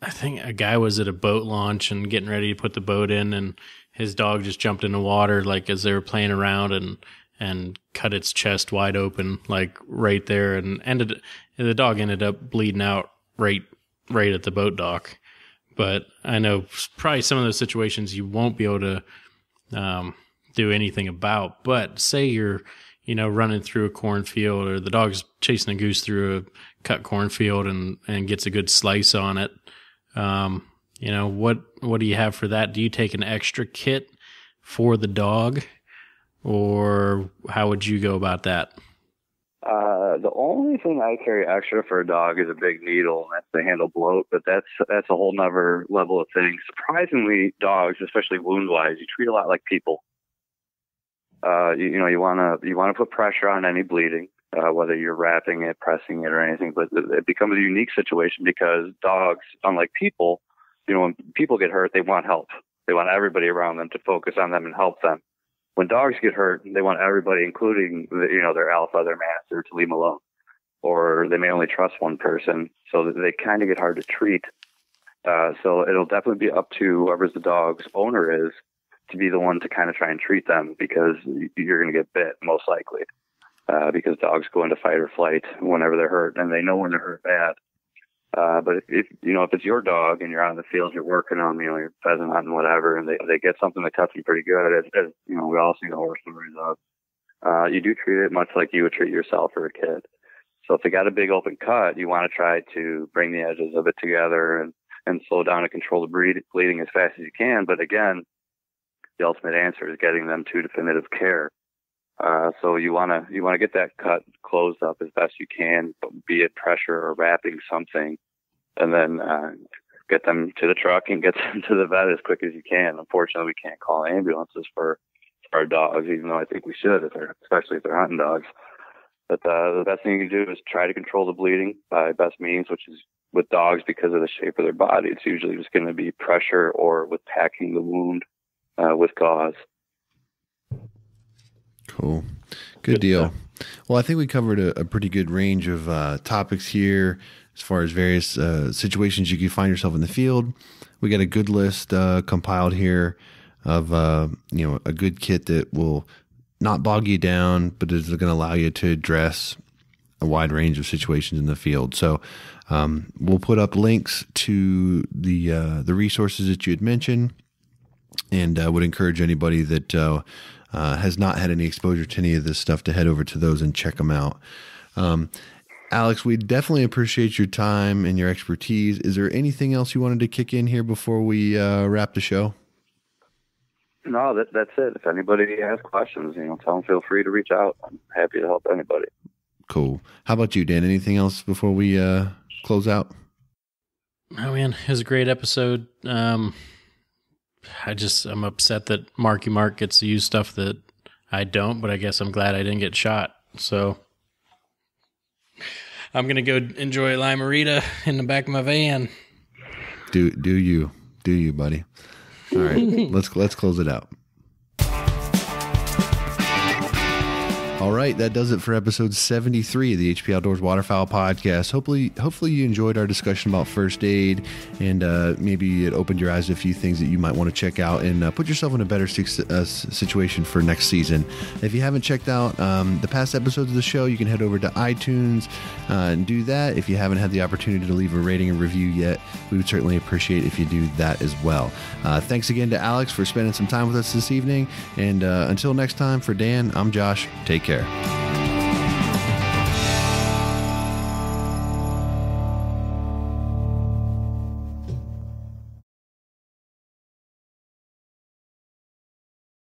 I think a guy was at a boat launch and getting ready to put the boat in, and his dog just jumped in the water, like as they were playing around, and cut its chest wide open, like right there, and the dog ended up bleeding out right at the boat dock. But I know probably some of those situations you won't be able to do anything about. But say you're, running through a cornfield, or the dog's chasing a goose through a cut cornfield and gets a good slice on it. What do you have for that? Do you take an extra kit for the dog, or how would you go about that?
The only thing I carry extra for a dog is a big needle, and that's to handle bloat, but that's a whole nother level of things. Surprisingly, dogs, especially wound-wise, you treat a lot like people. You want to put pressure on any bleeding, whether you're wrapping it, pressing it, or anything, but it becomes a unique situation because dogs, unlike people, when people get hurt, they want help. They want everybody around them to focus on them and help them. When dogs get hurt, they want everybody, including their alpha, their master, to leave them alone, or they may only trust one person, so that they kind of get hard to treat. So it'll definitely be up to whoever's the dog's owner is to be the one to kind of try and treat them, because you're going to get bit most likely, because dogs go into fight or flight whenever they're hurt, and they know when they're hurt bad. But if it's your dog and you're out in the field, you're working on, you're pheasant hunting, whatever, and they get something that cuts them pretty good, as we all see the horror stories of, you do treat it much like you would treat yourself or a kid. So if they got a big open cut, you want to try to bring the edges of it together and slow down and control the bleeding as fast as you can. But again, the ultimate answer is getting them to definitive care. So you want to get that cut closed up as best you can, be it pressure or wrapping something, and then get them to the truck and get them to the vet as quick as you can. Unfortunately, we can't call ambulances for our dogs, even though I think we should, especially if they're hunting dogs. But the best thing you can do is try to control the bleeding by best means, which is with dogs, because of the shape of their body. It's usually just going to be pressure or with packing the wound with gauze.
Cool. Good deal. Stuff. Well, I think we covered a pretty good range of topics here as far as various situations you can find yourself in the field. We got a good list compiled here of a good kit that will not bog you down, but is going to allow you to address a wide range of situations in the field. So we'll put up links to the resources that you had mentioned, and would encourage anybody that has not had any exposure to any of this stuff to head over to those and check them out. Alex, we definitely appreciate your time and your expertise. Is there anything else you wanted to kick in here before we wrap the show?
No, that's it. If anybody has questions, tell them feel free to reach out. I'm happy to help anybody. Cool.
How about you, Dan? Anything else before we close out?
Oh man, it was a great episode. I'm upset that Marky Mark gets to use stuff that I don't, but I guess I'm glad I didn't get shot. So I'm going to go enjoy Limerita in the back of my van.
Do you, buddy. All right, let's close it out. All right, that does it for episode 73 of the HP Outdoors Waterfowl Podcast. Hopefully you enjoyed our discussion about first aid, and maybe it opened your eyes to a few things that you might want to check out and put yourself in a better situation for next season. If you haven't checked out the past episodes of the show, you can head over to iTunes and do that. If you haven't had the opportunity to leave a rating and review yet, we would certainly appreciate if you do that as well. Thanks again to Alex for spending some time with us this evening, and until next time, for Dan, I'm Josh. Take care.